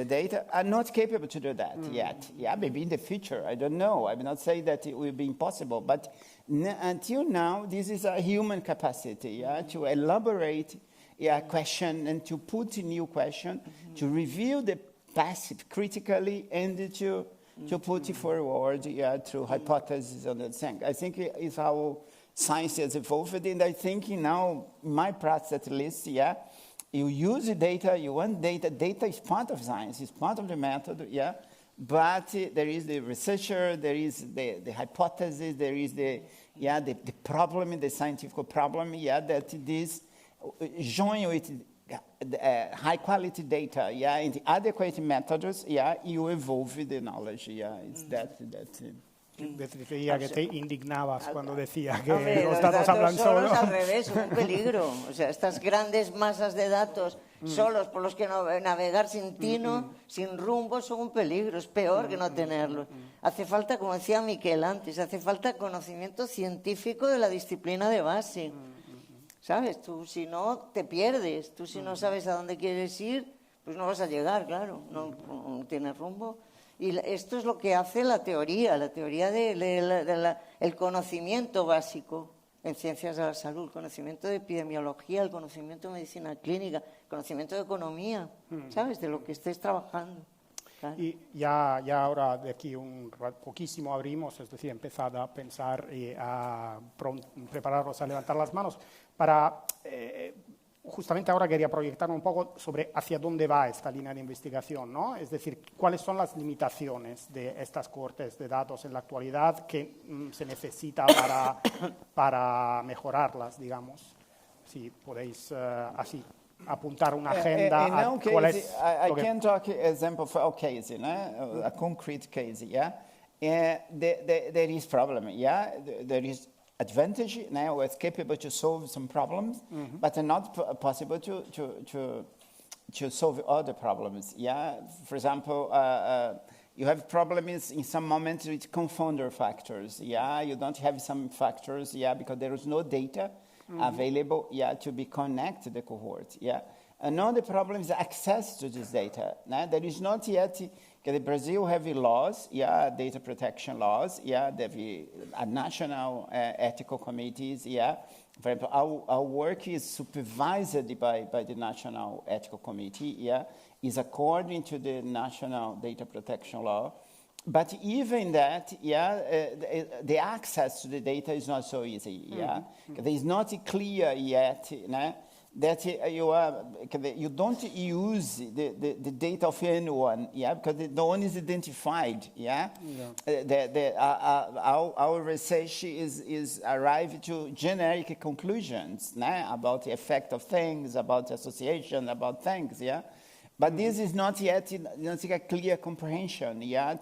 data, are not capable to do that yet. Yeah, maybe in the future, I don't know. I will not say that it will be impossible, but until now, this is a human capacity, yeah, to elaborate a question and to put a new question, to review the past critically and to put it forward, yeah, through hypotheses and that thing. I think it's how science has evolved, and I think now, in my practice at least, yeah, you use the data, you want data. Data is part of science, it's part of the method, yeah, but there is the researcher, there is the hypothesis, there is the problem, the scientific problem, yeah, that this join with high quality data, yeah, and the adequate methods, yeah, you evolve the knowledge, yeah, it's that. Decía que te indignabas cuando decía que Hombre, los datos hablan solos. al revés, un peligro. O sea, estas grandes masas de datos solos por los que navegar sin tino, sin rumbo, son un peligro. Es peor que no tenerlos. Hace falta, como decía Miquel antes, hace falta conocimiento científico de la disciplina de base. ¿Sabes? Tú si no, te pierdes. Tú si no sabes a dónde quieres ir, pues no vas a llegar, claro, no tienes rumbo. Y esto es lo que hace la teoría el conocimiento básico en ciencias de la salud, el conocimiento de epidemiología, el conocimiento de medicina clínica, el conocimiento de economía, ¿sabes? De lo que estés trabajando. Claro. Y ya ahora de aquí poquísimo abrimos, es decir, empezad a pensar y a prepararos a levantar las manos para... justamente ahora quería proyectar un poco sobre hacia dónde va esta línea de investigación, ¿no? Es decir, cuáles son las limitaciones de estas cortes de datos en la actualidad que se necesita para mejorarlas, digamos. Si podéis así apuntar una agenda. In our case, I can talk example for our case, a concrete case, yeah. There is problem, yeah. There is advantage now it's capable to solve some problems, but not possible to solve other problems. Yeah, for example, you have problems in some moments with confounder factors. Yeah, you don't have some factors. Yeah, because there is no data available. Yeah, to be connected to the cohort. Yeah, another problem is access to this data. There is not yet. Brazil have laws, yeah, data protection laws, yeah, there are national ethical committees, yeah. For example, our work is supervised by the National Ethical Committee, yeah, is according to the national data protection law. But even that, yeah, the access to the data is not so easy, yeah. It is not clear yet, that you don't use the data of anyone, yeah, because no one is identified, yeah. Our research is arrived to generic conclusions, about the effect of things, about association, about things, yeah. But this is not yet a clear comprehension, yeah.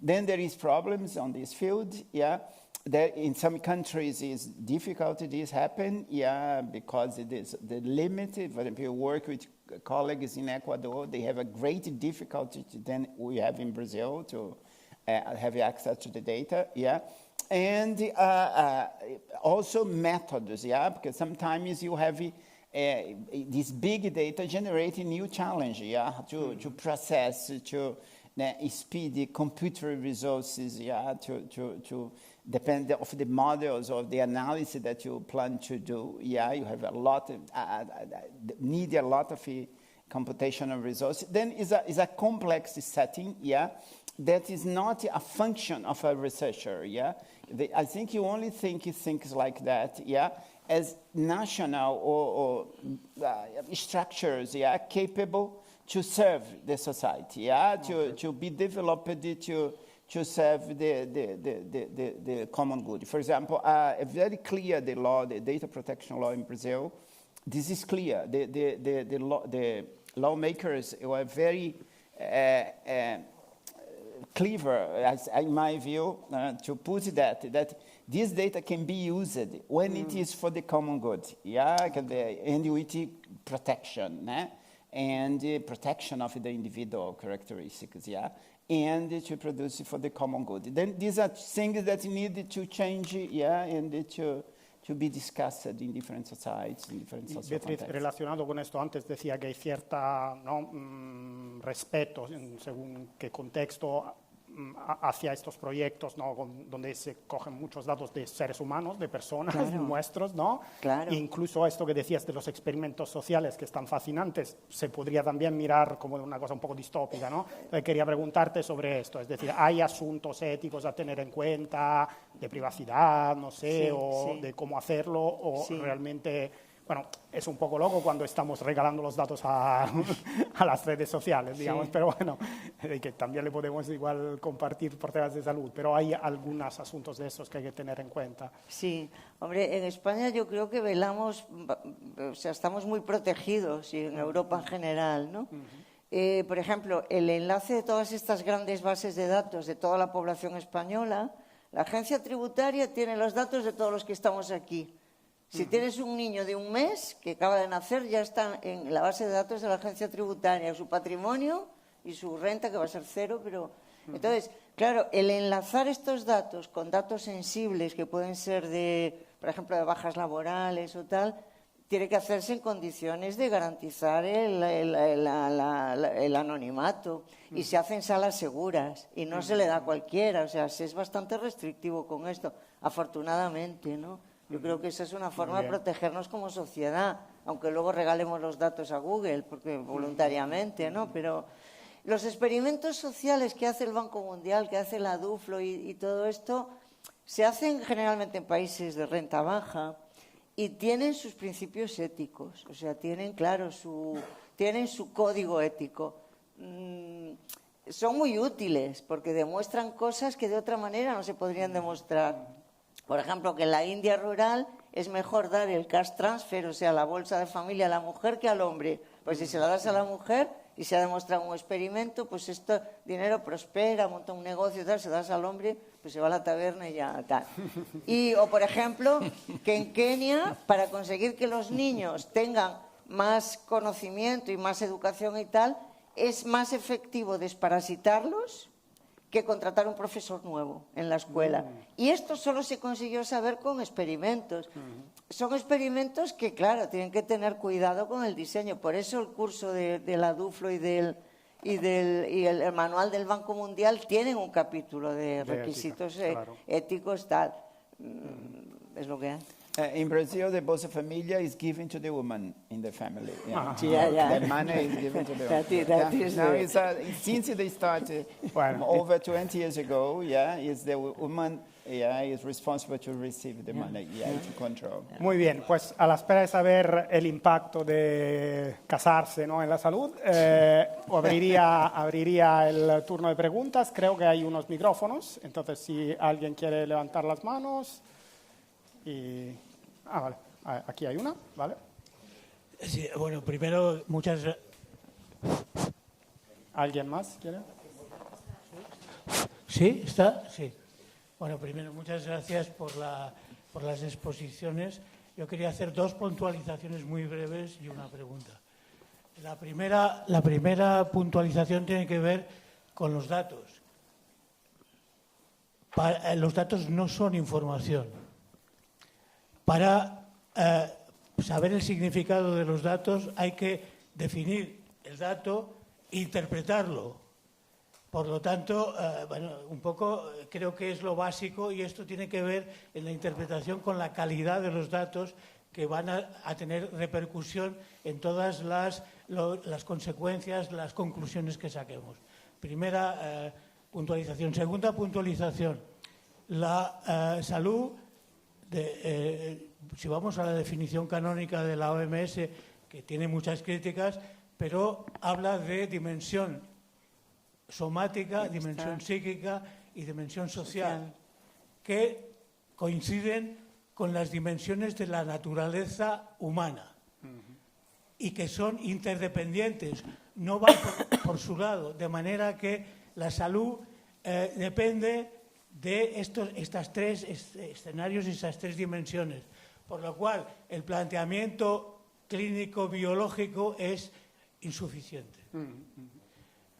Then there is problems on this field, yeah. There, in some countries, is difficult this happen, yeah, because it is the limit. For example, you work with colleagues in Ecuador, they have a great difficulty than we have in Brazil to have access to the data, yeah. And also methods, yeah, because sometimes you have this big data generating new challenge, yeah, to process, to speed the computer resources, yeah, to depend of the models or the analysis that you plan to do. Yeah, you have a lot of, need a lot of computational resources. Then is a complex setting, yeah, that is not a function of a researcher, yeah. I think you only think things like that, yeah, as national or structures, yeah, capable to serve the society, yeah, to be developed to serve the common good. For example, very clear the law, the data protection law in Brazil. This is clear. The lawmakers were very clever, as in my view, to put that this data can be used when it is for the common good, yeah, and with protection, and protection of the individual characteristics, yeah, and to produce for the common good. Then these are things that need to change, yeah, and to be discussed in different societies, in different social Beatriz, contexts. relacionado con esto, antes decía que hay cierta respeto según qué contexto hacia estos proyectos, ¿no? Donde se cogen muchos datos de seres humanos, de personas, nuestros, ¿no? Claro. Incluso esto que decías de los experimentos sociales, que están fascinantes, se podría también mirar como una cosa un poco distópica, ¿no? Quería preguntarte sobre esto, es decir, ¿hay asuntos éticos a tener en cuenta, de privacidad, no sé, de cómo hacerlo, o realmente... Bueno, es un poco loco cuando estamos regalando los datos a las redes sociales, digamos, pero bueno, que también le podemos igual compartir por temas de salud, pero hay algunos asuntos de esos que hay que tener en cuenta. Sí, hombre, en España yo creo que velamos, o sea, estamos muy protegidos, y en Europa en general, ¿no? Por ejemplo, el enlace de todas estas grandes bases de datos de toda la población española, la agencia tributaria tiene los datos de todos los que estamos aquí. Si tienes un niño de un mes que acaba de nacer, ya está en la base de datos de la agencia tributaria, su patrimonio y su renta, que va a ser cero, pero... Entonces, claro, el enlazar estos datos con datos sensibles que pueden ser de, por ejemplo, de bajas laborales o tal, tiene que hacerse en condiciones de garantizar el anonimato y se hacen salas seguras y no se le da a cualquiera, o sea, se es bastante restrictivo con esto, afortunadamente, ¿no? Yo creo que esa es una forma de protegernos como sociedad, aunque luego regalemos los datos a Google, porque voluntariamente, ¿no? Pero los experimentos sociales que hace el Banco Mundial, que hace la DUFLO y todo esto, se hacen generalmente en países de renta baja y tienen sus principios éticos, o sea, tienen, claro, tienen su código ético. Son muy útiles porque demuestran cosas que de otra manera no se podrían demostrar. Por ejemplo, que en la India rural es mejor dar el cash transfer, o sea, la bolsa de familia a la mujer que al hombre. Pues si se la das a la mujer y se ha demostrado un experimento, pues este dinero prospera, monta un negocio y tal, se das al hombre, pues se va a la taberna y ya tal. O por ejemplo, que en Kenia, para conseguir que los niños tengan más conocimiento y más educación y tal, es más efectivo desparasitarlos que contratar un profesor nuevo en la escuela. Y esto solo se consiguió saber con experimentos. Son experimentos que, claro, tienen que tener cuidado con el diseño. Por eso el curso de la DUFLO y el manual del Banco Mundial tienen un capítulo de requisitos éticos, tal. Es lo que hay. In Brazil, the Bolsa Familia is given to the woman in the family. Yeah. Yeah. The money is given to the woman. Now, since they started over 20 years ago, is the woman is responsible to receive the money, to control. Muy bien, pues a la espera de saber el impacto de casarse, ¿no?, en la salud, abriría el turno de preguntas. Creo que hay unos micrófonos, entonces si alguien quiere levantar las manos... vale. Aquí hay una, ¿vale? Sí, bueno, primero, muchas gracias. ¿Alguien más quiere? ¿Sí? ¿Está? Sí. Bueno, primero, muchas gracias por las exposiciones. Yo quería hacer dos puntualizaciones muy breves y una pregunta. La primera puntualización tiene que ver con los datos. Los datos no son información. Para saber el significado de los datos hay que definir el dato e interpretarlo. Por lo tanto, un poco creo que es lo básico y esto tiene que ver en la interpretación con la calidad de los datos que van a tener repercusión en todas las consecuencias, las conclusiones que saquemos. Primera puntualización. Segunda puntualización. La salud... si vamos a la definición canónica de la OMS, que tiene muchas críticas, pero habla de dimensión somática, dimensión psíquica y dimensión social, que coinciden con las dimensiones de la naturaleza humana y que son interdependientes, no van por su lado, de manera que la salud depende de estas tres escenarios y esas tres dimensiones, por lo cual el planteamiento clínico biológico es insuficiente.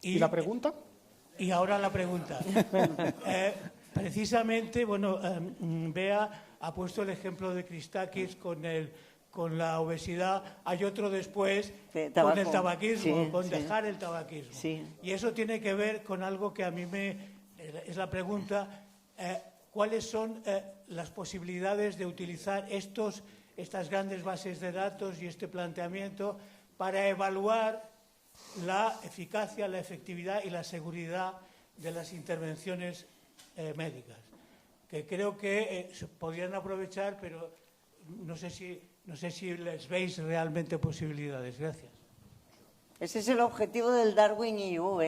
¿Y la pregunta? Y ahora la pregunta. Precisamente, Bea ha puesto el ejemplo de Christakis con la obesidad. Hay otro después con el tabaquismo, con dejar el tabaquismo. Sí. Y eso tiene que ver con algo que a mí es la pregunta, ¿cuáles son las posibilidades de utilizar estas grandes bases de datos y este planteamiento para evaluar la eficacia, la efectividad y la seguridad de las intervenciones médicas? Que creo que se podrían aprovechar, pero no sé si les veis realmente posibilidades. Gracias. Ese es el objetivo del Darwin EU,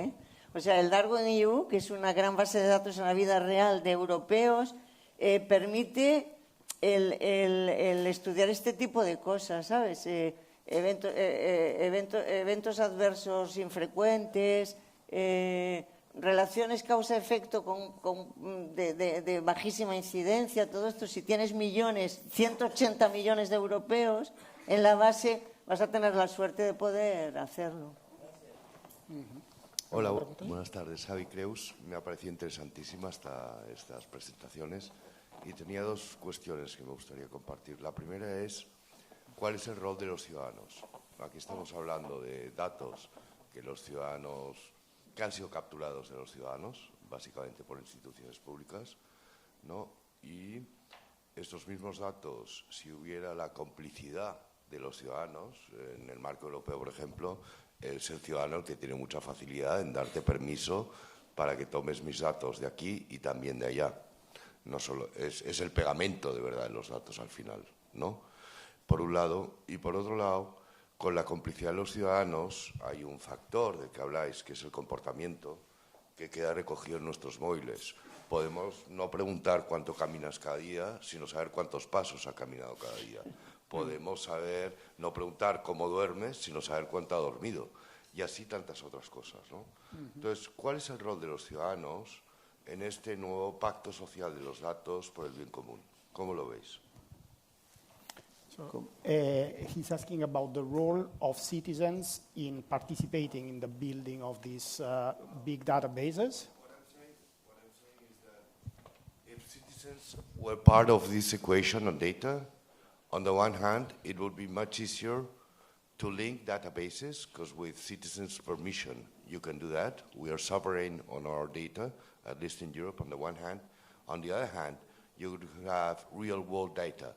O sea, el Darwin EU, que es una gran base de datos en la vida real de europeos, permite el estudiar este tipo de cosas, ¿sabes? Eventos adversos infrecuentes, relaciones causa-efecto de bajísima incidencia, todo esto. Si tienes 180 millones de europeos en la base, vas a tener la suerte de poder hacerlo. Hola, buenas tardes. Javi Creus. Me ha parecido interesantísima estas presentaciones y tenía dos cuestiones que me gustaría compartir. La primera es, ¿cuál es el rol de los ciudadanos? Aquí estamos hablando de datos que han sido capturados de los ciudadanos, básicamente por instituciones públicas, ¿no? Y estos mismos datos, si hubiera la complicidad de los ciudadanos, en el marco europeo, por ejemplo, es el ciudadano el que tiene mucha facilidad en darte permiso para que tomes mis datos de aquí y también de allá. No solo, es el pegamento de verdad de los datos al final, ¿no? Por un lado, y por otro lado, con la complicidad de los ciudadanos hay un factor del que habláis, que es el comportamiento, que queda recogido en nuestros móviles. Podemos no preguntar cuánto caminas cada día, sino saber cuántos pasos ha caminado cada día. Podemos no preguntar cómo duermes, sino saber cuánto ha dormido. Y así tantas otras cosas, ¿no? Entonces, ¿cuál es el rol de los ciudadanos en este nuevo pacto social de los datos por el bien común? ¿Cómo lo veis? So, he's asking about the role of citizens in participating in the building of these big databases. What I'm saying is that if citizens were part of this equation on data, on the one hand, it would be much easier to link databases, because with citizens' permission, you can do that. We are sovereign on our data, at least in Europe, on the one hand. On the other hand, you would have real-world data.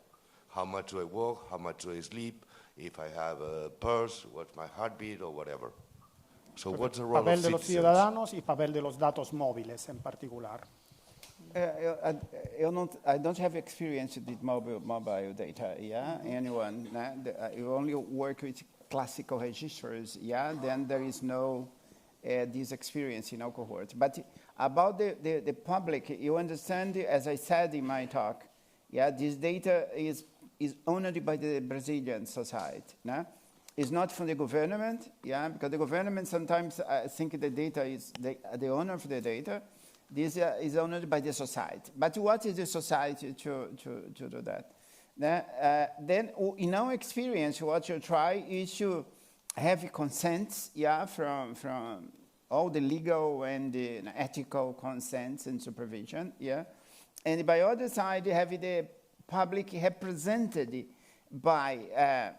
How much do I walk? How much do I sleep? If I have a pulse, what's my heartbeat, or whatever. So what's the role Papel of de los citizens? ciudadanos y papel de los datos móviles en particular. I don't have experience with mobile data, yeah? Anyone, you only work with classical registers, yeah? Then there is no this experience in our cohort. But about the public, you understand, as I said in my talk, yeah, this data is owned by the Brazilian society, no? It's not from the government, yeah? Because the government sometimes think the data is the owner of the data. This is owned by the society. But what is the society to do that? Then in our experience, what you try is to have consents, yeah, from all the legal and the ethical consents and supervision, yeah. And by other side, you have the public represented by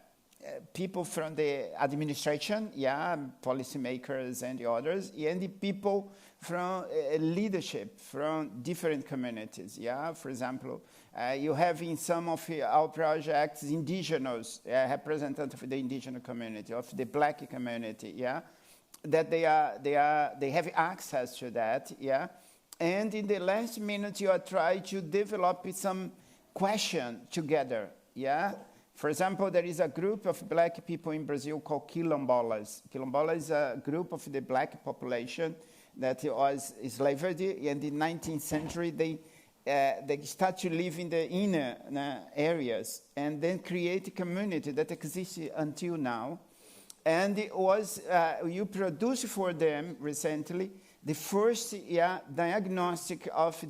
people from the administration, yeah, policymakers and the others, and the people from leadership from different communities, yeah. For example, you have in some of our projects indigenous, representatives of the indigenous community, of the black community, yeah, that they have access to that, yeah. And in the last minute, you are trying to develop some question together, yeah. For example, there is a group of black people in Brazil called quilombolas. Quilombola is a group of the black population that was enslaved, and in the 19th century they start to live in the inner areas and then create a community that exists until now. And it was, you produced for them recently the first diagnostic of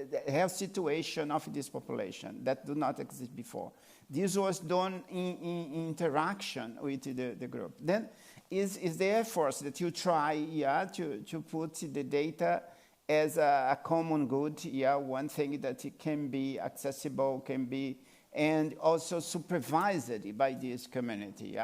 the health situation of this population that do not exist before. This was done in interaction with the group. Then is the effort that you try to put the data as a common good, one thing that it can be accessible, can be, and also supervised by this community,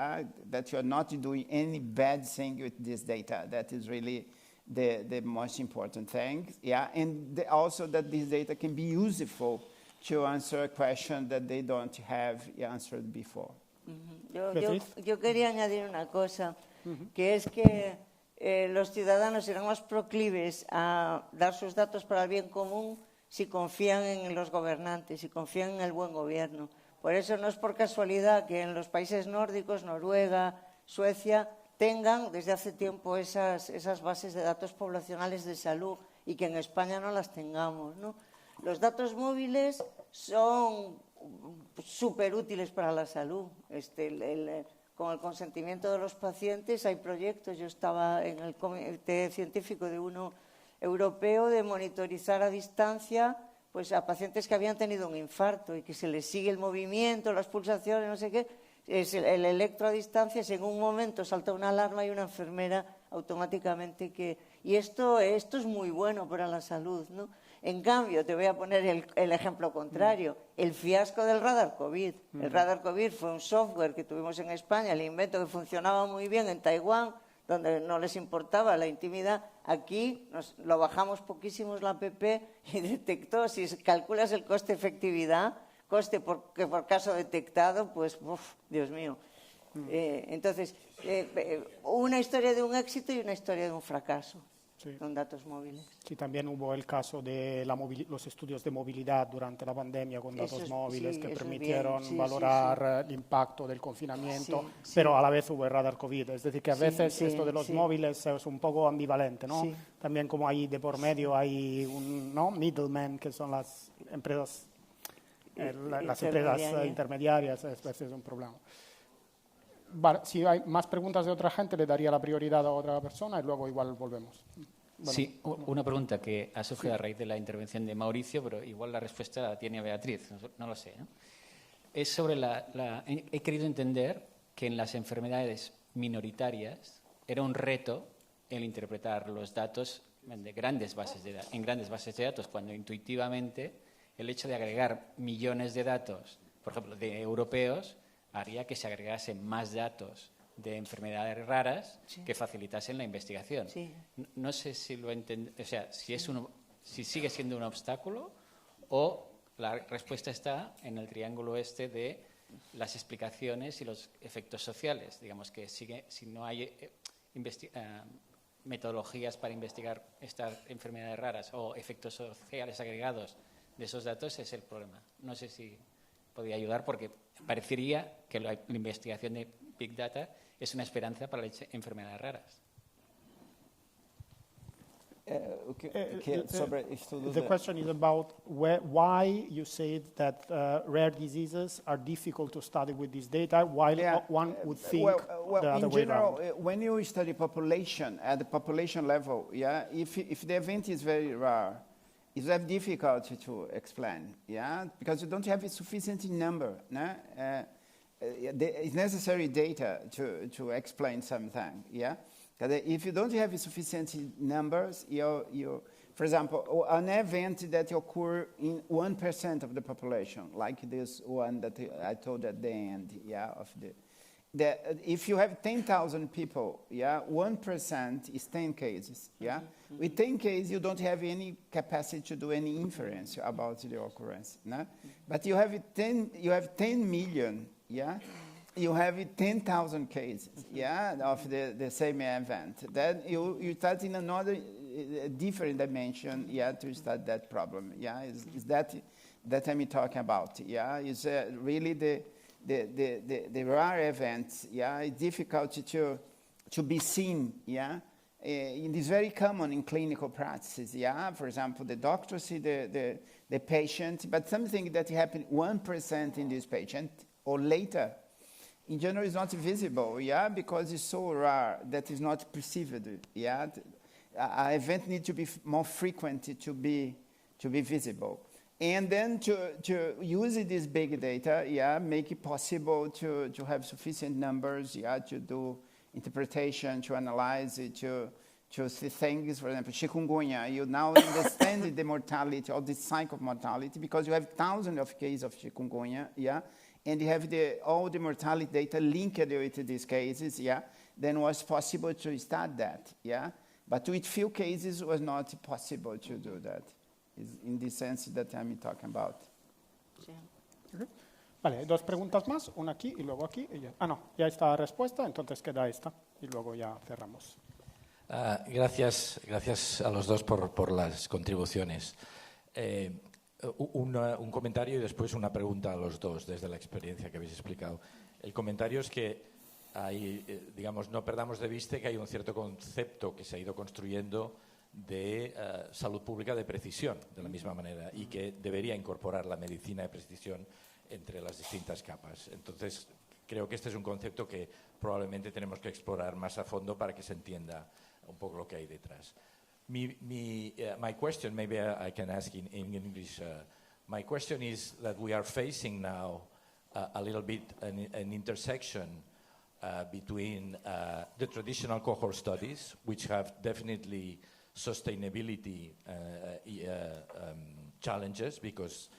that you're not doing any bad thing with this data. That is really the most important thing, and also that this data can be useful to answer a question that they don't have answered before. Yo quería añadir una cosa, que es que los ciudadanos serán más proclives a dar sus datos para el bien común si confían en los gobernantes, si confían en el buen gobierno. Por eso no es por casualidad que en los países nórdicos, Noruega, Suecia, tengan desde hace tiempo esas bases de datos poblacionales de salud y que en España no las tengamos, ¿no? Los datos móviles son súper útiles para la salud. Con el consentimiento de los pacientes hay proyectos. Yo estaba en el comité científico de uno europeo de monitorizar a distancia pues, a pacientes que habían tenido un infarto y que se les sigue el movimiento, las pulsaciones, no sé qué. Es el electro a distancia, si en un momento salta una alarma y una enfermera automáticamente que... Y esto es muy bueno para la salud, ¿no? En cambio, te voy a poner el ejemplo contrario, el fiasco del radar COVID. El radar COVID fue un software que tuvimos en España, el invento que funcionaba muy bien en Taiwán, donde no les importaba la intimidad. Aquí lo bajamos poquísimo la app y detectó, si calculas el coste-efectividad, que por caso detectado, pues, Dios mío. Entonces, una historia de un éxito y una historia de un fracaso. Sí. Con datos móviles. Sí, también hubo el caso de los estudios de movilidad durante la pandemia con datos móviles que permitieron valorar el impacto del confinamiento, pero a la vez hubo el radar COVID. Es decir, que a veces esto de los móviles es un poco ambivalente, ¿no? Sí. También como ahí de por medio hay middlemen, que son las empresas, intermediarias, a veces es un problema. Vale, si hay más preguntas de otra gente, le daría la prioridad a otra persona y luego igual volvemos. Bueno, sí, una pregunta que ha surgido a raíz de la intervención de Mauricio, pero igual la respuesta la tiene Beatriz, no lo sé, ¿no? Es sobre he querido entender que en las enfermedades minoritarias era un reto el interpretar los datos en grandes bases de datos, cuando intuitivamente el hecho de agregar millones de datos, por ejemplo, de europeos, haría que se agregasen más datos de enfermedades raras que facilitasen la investigación. Sí. No sé si lo o sea, si sigue siendo un obstáculo o la respuesta está en el triángulo este de las explicaciones y los efectos sociales. Digamos que si no hay metodologías para investigar estas enfermedades raras o efectos sociales agregados de esos datos, es el problema. No sé si podría ayudar, porque parecería que la investigación de Big Data es una esperanza para las enfermedades raras. The question is about why you said that rare diseases are difficult to study with this data, while one would think the other way around. When you study population at the population level, if the event is very rare, it's very difficult to explain, because you don't have a sufficient number. It's necessary data to explain something, If you don't have sufficient numbers, for example, an event that occurs in 1% of the population, like this one that I told at the end, if you have 10,000 people, 1% is 10 cases, With 10 cases, you don't have any capacity to do any inference about the occurrence, But you have 10 million, You have 10,000 cases, of the same event. Then you start in another different dimension, to start that problem, Is that I'm talking about, Is really the rare events, it's difficult to be seen, It is very common in clinical practices, For example, the doctor see the patient, but something that happened 1% in this patient or later, in general, is not visible, because it's so rare that it's not perceived, An event needs to be more frequent to be visible. And then to use this big data, make it possible to have sufficient numbers, to do interpretation, to analyze it, to see things. For example, chikungunya, you now understand the mortality or the cycle of mortality because you have thousands of cases of chikungunya, and you have all the mortality data linked with these cases, then it was possible to start that, But with few cases, it was not possible to do that. Is in the sense that I'm talking about. Okay. Vale, dos preguntas más, una aquí y luego aquí. Ya está la respuesta, entonces queda esta y luego ya cerramos. Gracias a los dos por las contribuciones. Un comentario y después una pregunta a los dos desde la experiencia que habéis explicado. El comentario es que no perdamos de vista que hay un cierto concepto que se ha ido construyendo de salud pública de precisión, de la misma manera, y que debería incorporar la medicina de precisión entre las distintas capas. Entonces, creo que este es un concepto que probablemente tenemos que explorar más a fondo para que se entienda un poco lo que hay detrás. My question, maybe I can ask in English, my question is that we are facing now a little bit an intersection between the traditional cohort studies, which have definitely sustainability challenges, because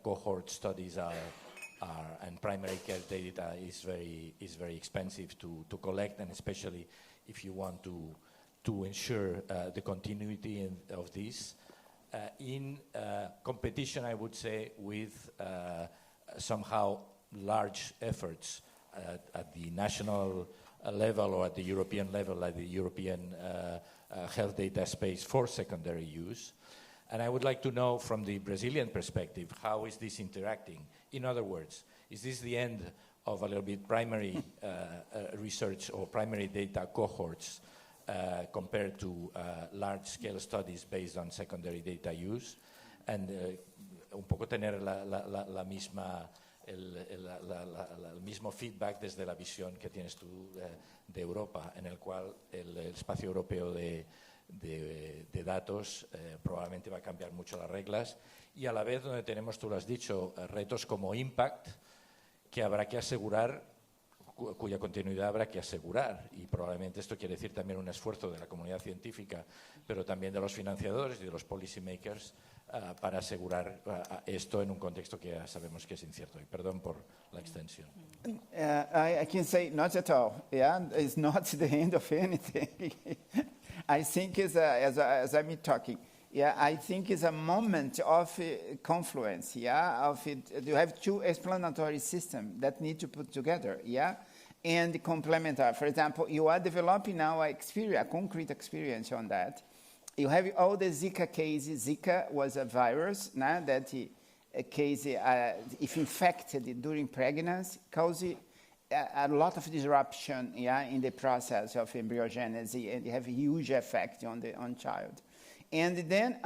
cohort studies and primary care data is very expensive to collect, and especially if you want to ensure the continuity of this in competition, I would say, with somehow large efforts at the national level or at the European level, like the European health data space for secondary use. And I would like to know from the Brazilian perspective, how is this interacting? In other words, is this the end of a little bit primary research or primary data cohorts compared to large-scale studies based on secondary data use? And un poco tener el mismo feedback desde la visión que tienes tú de Europa, en el cual el espacio europeo de datos probablemente va a cambiar mucho las reglas, y a la vez donde tenemos, tú lo has dicho, retos como Impact, que habrá que asegurar, cuya continuidad habrá que asegurar, y probablemente esto quiere decir también un esfuerzo de la comunidad científica, pero también de los financiadores y de los policy makers para asegurar esto en un contexto que ya sabemos que es incierto. Y perdón por la extensión. I can say not at all. Yeah, it's not the end of anything. I think it's as I'm talking. Yeah, I think it's a moment of confluence. Yeah, of it. You have two explanatory systems that need to put together. Yeah, and complementary. For example, you are developing now a concrete experience on that. You have all the Zika cases. Zika was a virus that a case, if infected during pregnancy, causes a lot of disruption in the process of embryogenesis, and you have a huge effect on child. And then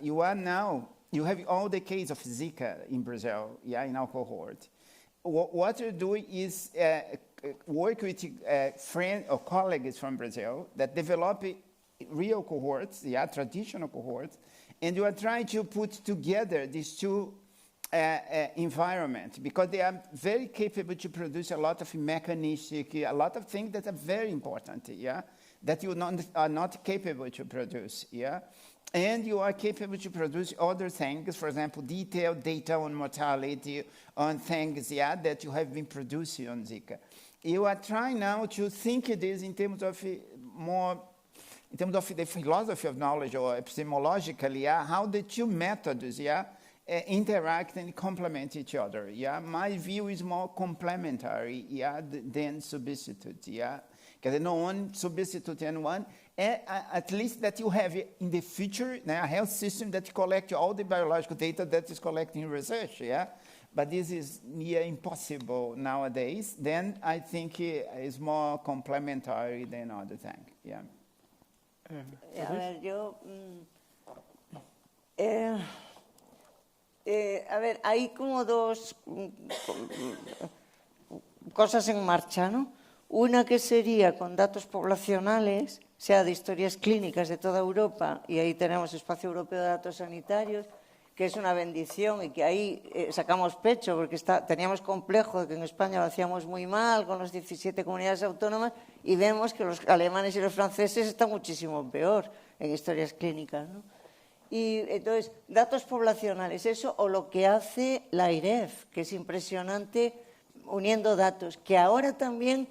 you have all the cases of Zika in Brazil, in our cohort. What you're doing is work with friends or colleagues from Brazil that develop real cohorts, traditional cohorts, and you are trying to put together these two environments, because they are very capable to produce a lot of mechanistic, a lot of things that are very important, that you are not capable to produce, and you are capable to produce other things, for example, detailed data on mortality, on things, that you have been producing on Zika. You are trying now to think this in terms of in terms of the philosophy of knowledge, or epistemologically, how the two methods, interact and complement each other. My view is more complementary, than substitute. Because no one substitute anyone. At least that you have in the future a health system that collects all the biological data that is collecting research. But this is near impossible nowadays. Then I think it's more complementary than other thing. A ver, yo... a ver, hay como dos cosas en marcha, ¿no? Una que sería con datos poblacionales, sea de historias clínicas de toda Europa, y ahí tenemos Espacio Europeo de Datos Sanitarios, que es una bendición y que ahí sacamos pecho, porque teníamos complejo de que en España lo hacíamos muy mal con las 17 comunidades autónomas, y vemos que los alemanes y los franceses están muchísimo peor en historias clínicas, ¿no? Y entonces, datos poblacionales, eso, o lo que hace la IREF, que es impresionante, uniendo datos, que ahora también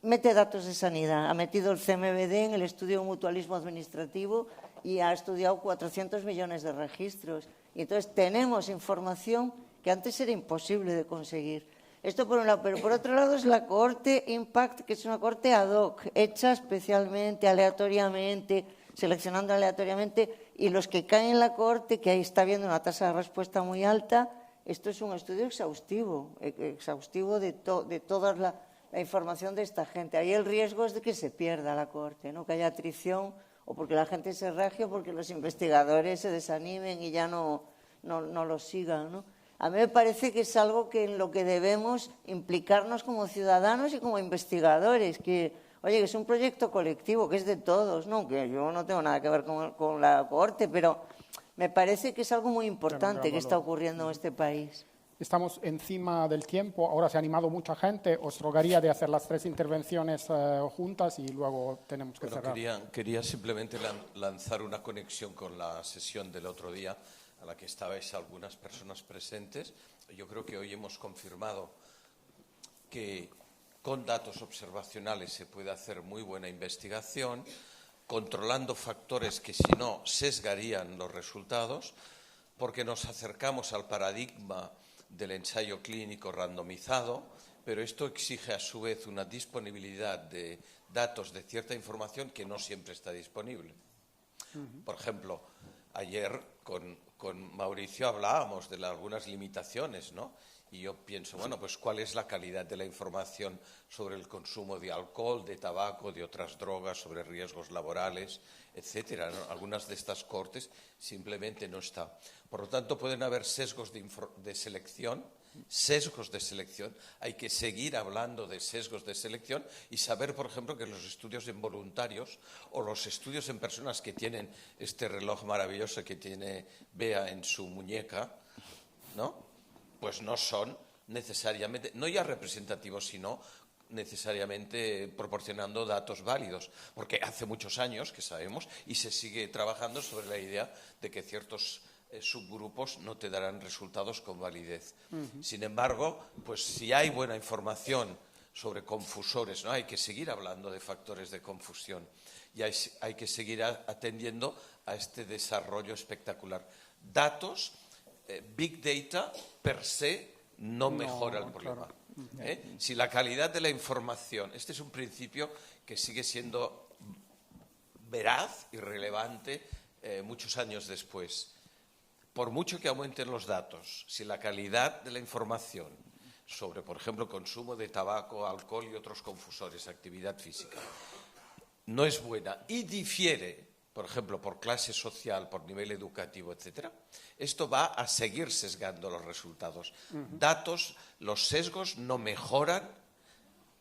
mete datos de sanidad. Ha metido el CMBD en el estudio de mutualismo administrativo y ha estudiado 400 millones de registros. Y entonces tenemos información que antes era imposible de conseguir. Esto por un lado, pero por otro lado es la cohorte Impact, que es una cohorte ad hoc, hecha especialmente, aleatoriamente, seleccionando aleatoriamente, y los que caen en la cohorte, que ahí está habiendo una tasa de respuesta muy alta, esto es un estudio exhaustivo de toda la información de esta gente. Ahí el riesgo es de que se pierda la cohorte, ¿no? Que haya atrición, o porque la gente se raje, o porque los investigadores se desanimen y ya no lo sigan, ¿no? A mí me parece que es algo que en lo que debemos implicarnos como ciudadanos y como investigadores, que, oye, que es un proyecto colectivo, que es de todos, ¿no? Que yo no tengo nada que ver con la cohorte, pero me parece que es algo muy importante que está ocurriendo en este país. Estamos encima del tiempo, ahora se ha animado mucha gente. Os rogaría de hacer las 3 intervenciones juntas y luego tenemos que cerrar. Quería simplemente lanzar una conexión con la sesión del otro día a la que estabais algunas personas presentes. Yo creo que hoy hemos confirmado que con datos observacionales se puede hacer muy buena investigación, controlando factores que si no sesgarían los resultados, porque nos acercamos al paradigma del ensayo clínico randomizado, pero esto exige a su vez una disponibilidad de datos de cierta información que no siempre está disponible. Por ejemplo, ayer con Mauricio hablábamos de algunas limitaciones, ¿no? Y yo pienso, bueno, pues ¿cuál es la calidad de la información sobre el consumo de alcohol, de tabaco, de otras drogas, sobre riesgos laborales, etcétera, ¿no? Algunas de estas cortes simplemente no están. Por lo tanto, pueden haber sesgos de selección. Hay que seguir hablando de sesgos de selección y saber, por ejemplo, que los estudios en voluntarios o los estudios en personas que tienen este reloj maravilloso que tiene Bea en su muñeca, ¿no? Pues no son necesariamente, no ya representativos, sino necesariamente proporcionando datos válidos, porque hace muchos años que sabemos y se sigue trabajando sobre la idea de que ciertos subgrupos no te darán resultados con validez. Sin embargo, pues si hay buena información sobre confusores, ¿no? Hay que seguir hablando de factores de confusión y hay que seguir atendiendo a este desarrollo espectacular. Datos, Big Data per se no mejora el problema. Claro. Si la calidad de la información, este es un principio que sigue siendo veraz y relevante muchos años después. Por mucho que aumenten los datos, si la calidad de la información sobre, por ejemplo, consumo de tabaco, alcohol y otros confusores, actividad física, no es buena y difiere, por ejemplo, por clase social, por nivel educativo, etcétera, esto va a seguir sesgando los resultados. Datos, los sesgos no mejoran,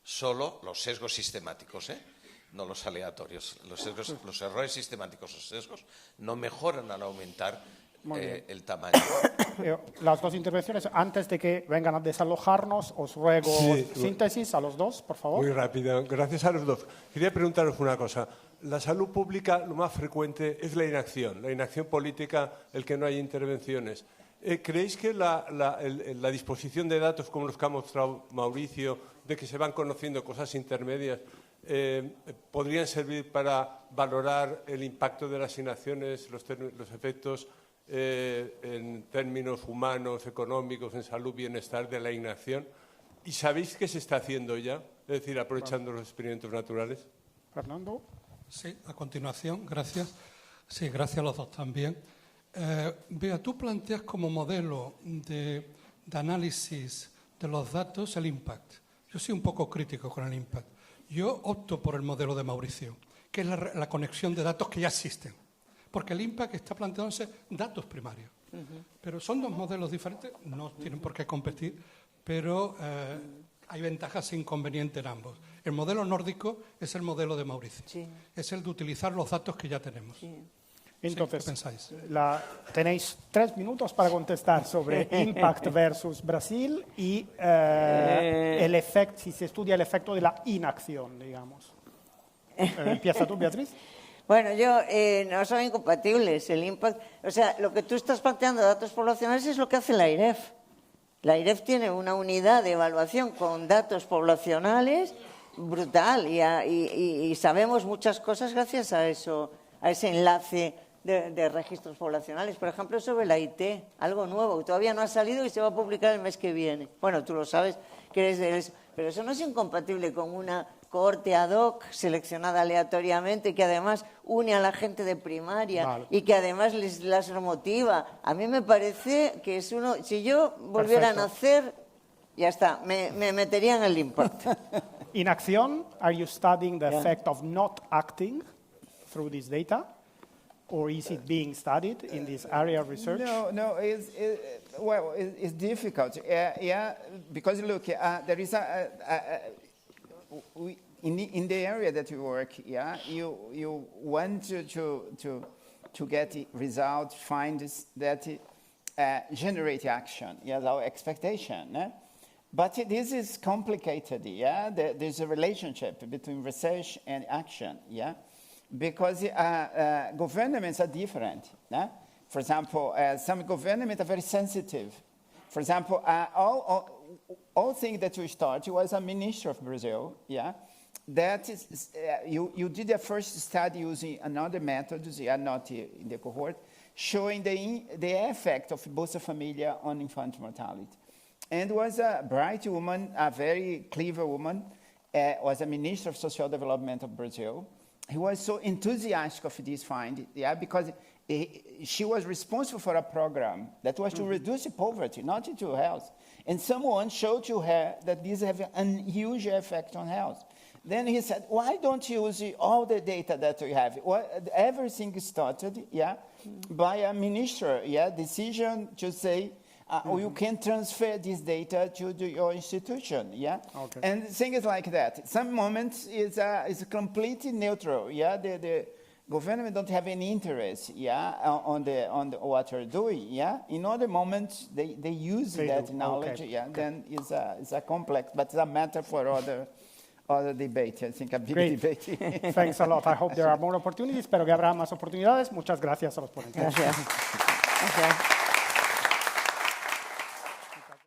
solo los sesgos sistemáticos, no los aleatorios. Los errores sistemáticos o sesgos no mejoran al aumentar el tamaño. Las 2 intervenciones, antes de que vengan a desalojarnos, os ruego síntesis a los 2, por favor. Muy rápido, gracias a los 2. Quería preguntaros una cosa. La salud pública, lo más frecuente es la inacción política, el que no hay intervenciones. ¿Creéis que la disposición de datos, como los que ha mostrado Mauricio, de que se van conociendo cosas intermedias, podrían servir para valorar el impacto de las inacciones, los efectos en términos humanos, económicos, en salud, bienestar de la inacción? ¿Y sabéis qué se está haciendo ya? Es decir, aprovechando los experimentos naturales. Fernando. Sí, a continuación, gracias. Sí, gracias a los 2 también. Bea, tú planteas como modelo de análisis de los datos el impact. Yo soy un poco crítico con el impact. Yo opto por el modelo de Mauricio, que es la conexión de datos que ya existen. Porque el impact está planteándose datos primarios. Pero son 2 modelos diferentes, no tienen por qué competir, pero hay ventajas e inconvenientes en ambos. El modelo nórdico es el modelo de Mauricio. Sí. Es el de utilizar los datos que ya tenemos. Sí. Entonces, ¿qué pensáis? Tenéis 3 minutos para contestar sobre impact versus Brasil y el efecto, si se estudia el efecto de la inacción, digamos. ¿Empieza tú, Beatriz? Bueno, no son incompatibles. El impact, o sea, lo que tú estás planteando de datos poblacionales es lo que hace la IREF. La IREF tiene una unidad de evaluación con datos poblacionales brutal y sabemos muchas cosas gracias a eso, a ese enlace de registros poblacionales. Por ejemplo, sobre la IT, algo nuevo que todavía no ha salido y se va a publicar el mes que viene. Bueno, tú lo sabes, que eres pero eso no es incompatible con una cohorte ad hoc seleccionada aleatoriamente que además une a la gente de primaria y que además las motiva. A mí me parece que es uno... Si yo volviera a nacer, ya está, me metería en el impact. Inacción, are you studying the effect of not acting through this data? Or is it being studied in this area of research? No, it's difficult. Because look, there is in the area that you work, you want to get results, find that generate action. Yes, our expectation. But this is complicated. Yeah, there's a relationship between research and action. Yeah, because governments are different. For example, some governments are very sensitive. For example, all things that we started was a minister of Brazil. Yeah. That is, you did a first study using another methods, not in the cohort, showing the effect of Bolsa Familia on infant mortality. And was a bright woman, a very clever woman, was a minister of social development of Brazil. He was so enthusiastic of this find, because she was responsible for a program that was to reduce poverty, not to health. And someone showed to her that this has a huge effect on health. Then he said, why don't you use all the data that we have? Well, everything started, by a minister, decision to say, you can transfer this data to your institution, Okay. And things like that. Some moments is completely neutral, the government don't have any interest, on what you're doing, In other moments, they use that knowledge, Then it's a complex, but it's a matter for other debate, I think, a big debate. Thanks a lot. I hope there are more opportunities. Espero que habrá más oportunidades. Muchas gracias a los ponentes. Gracias.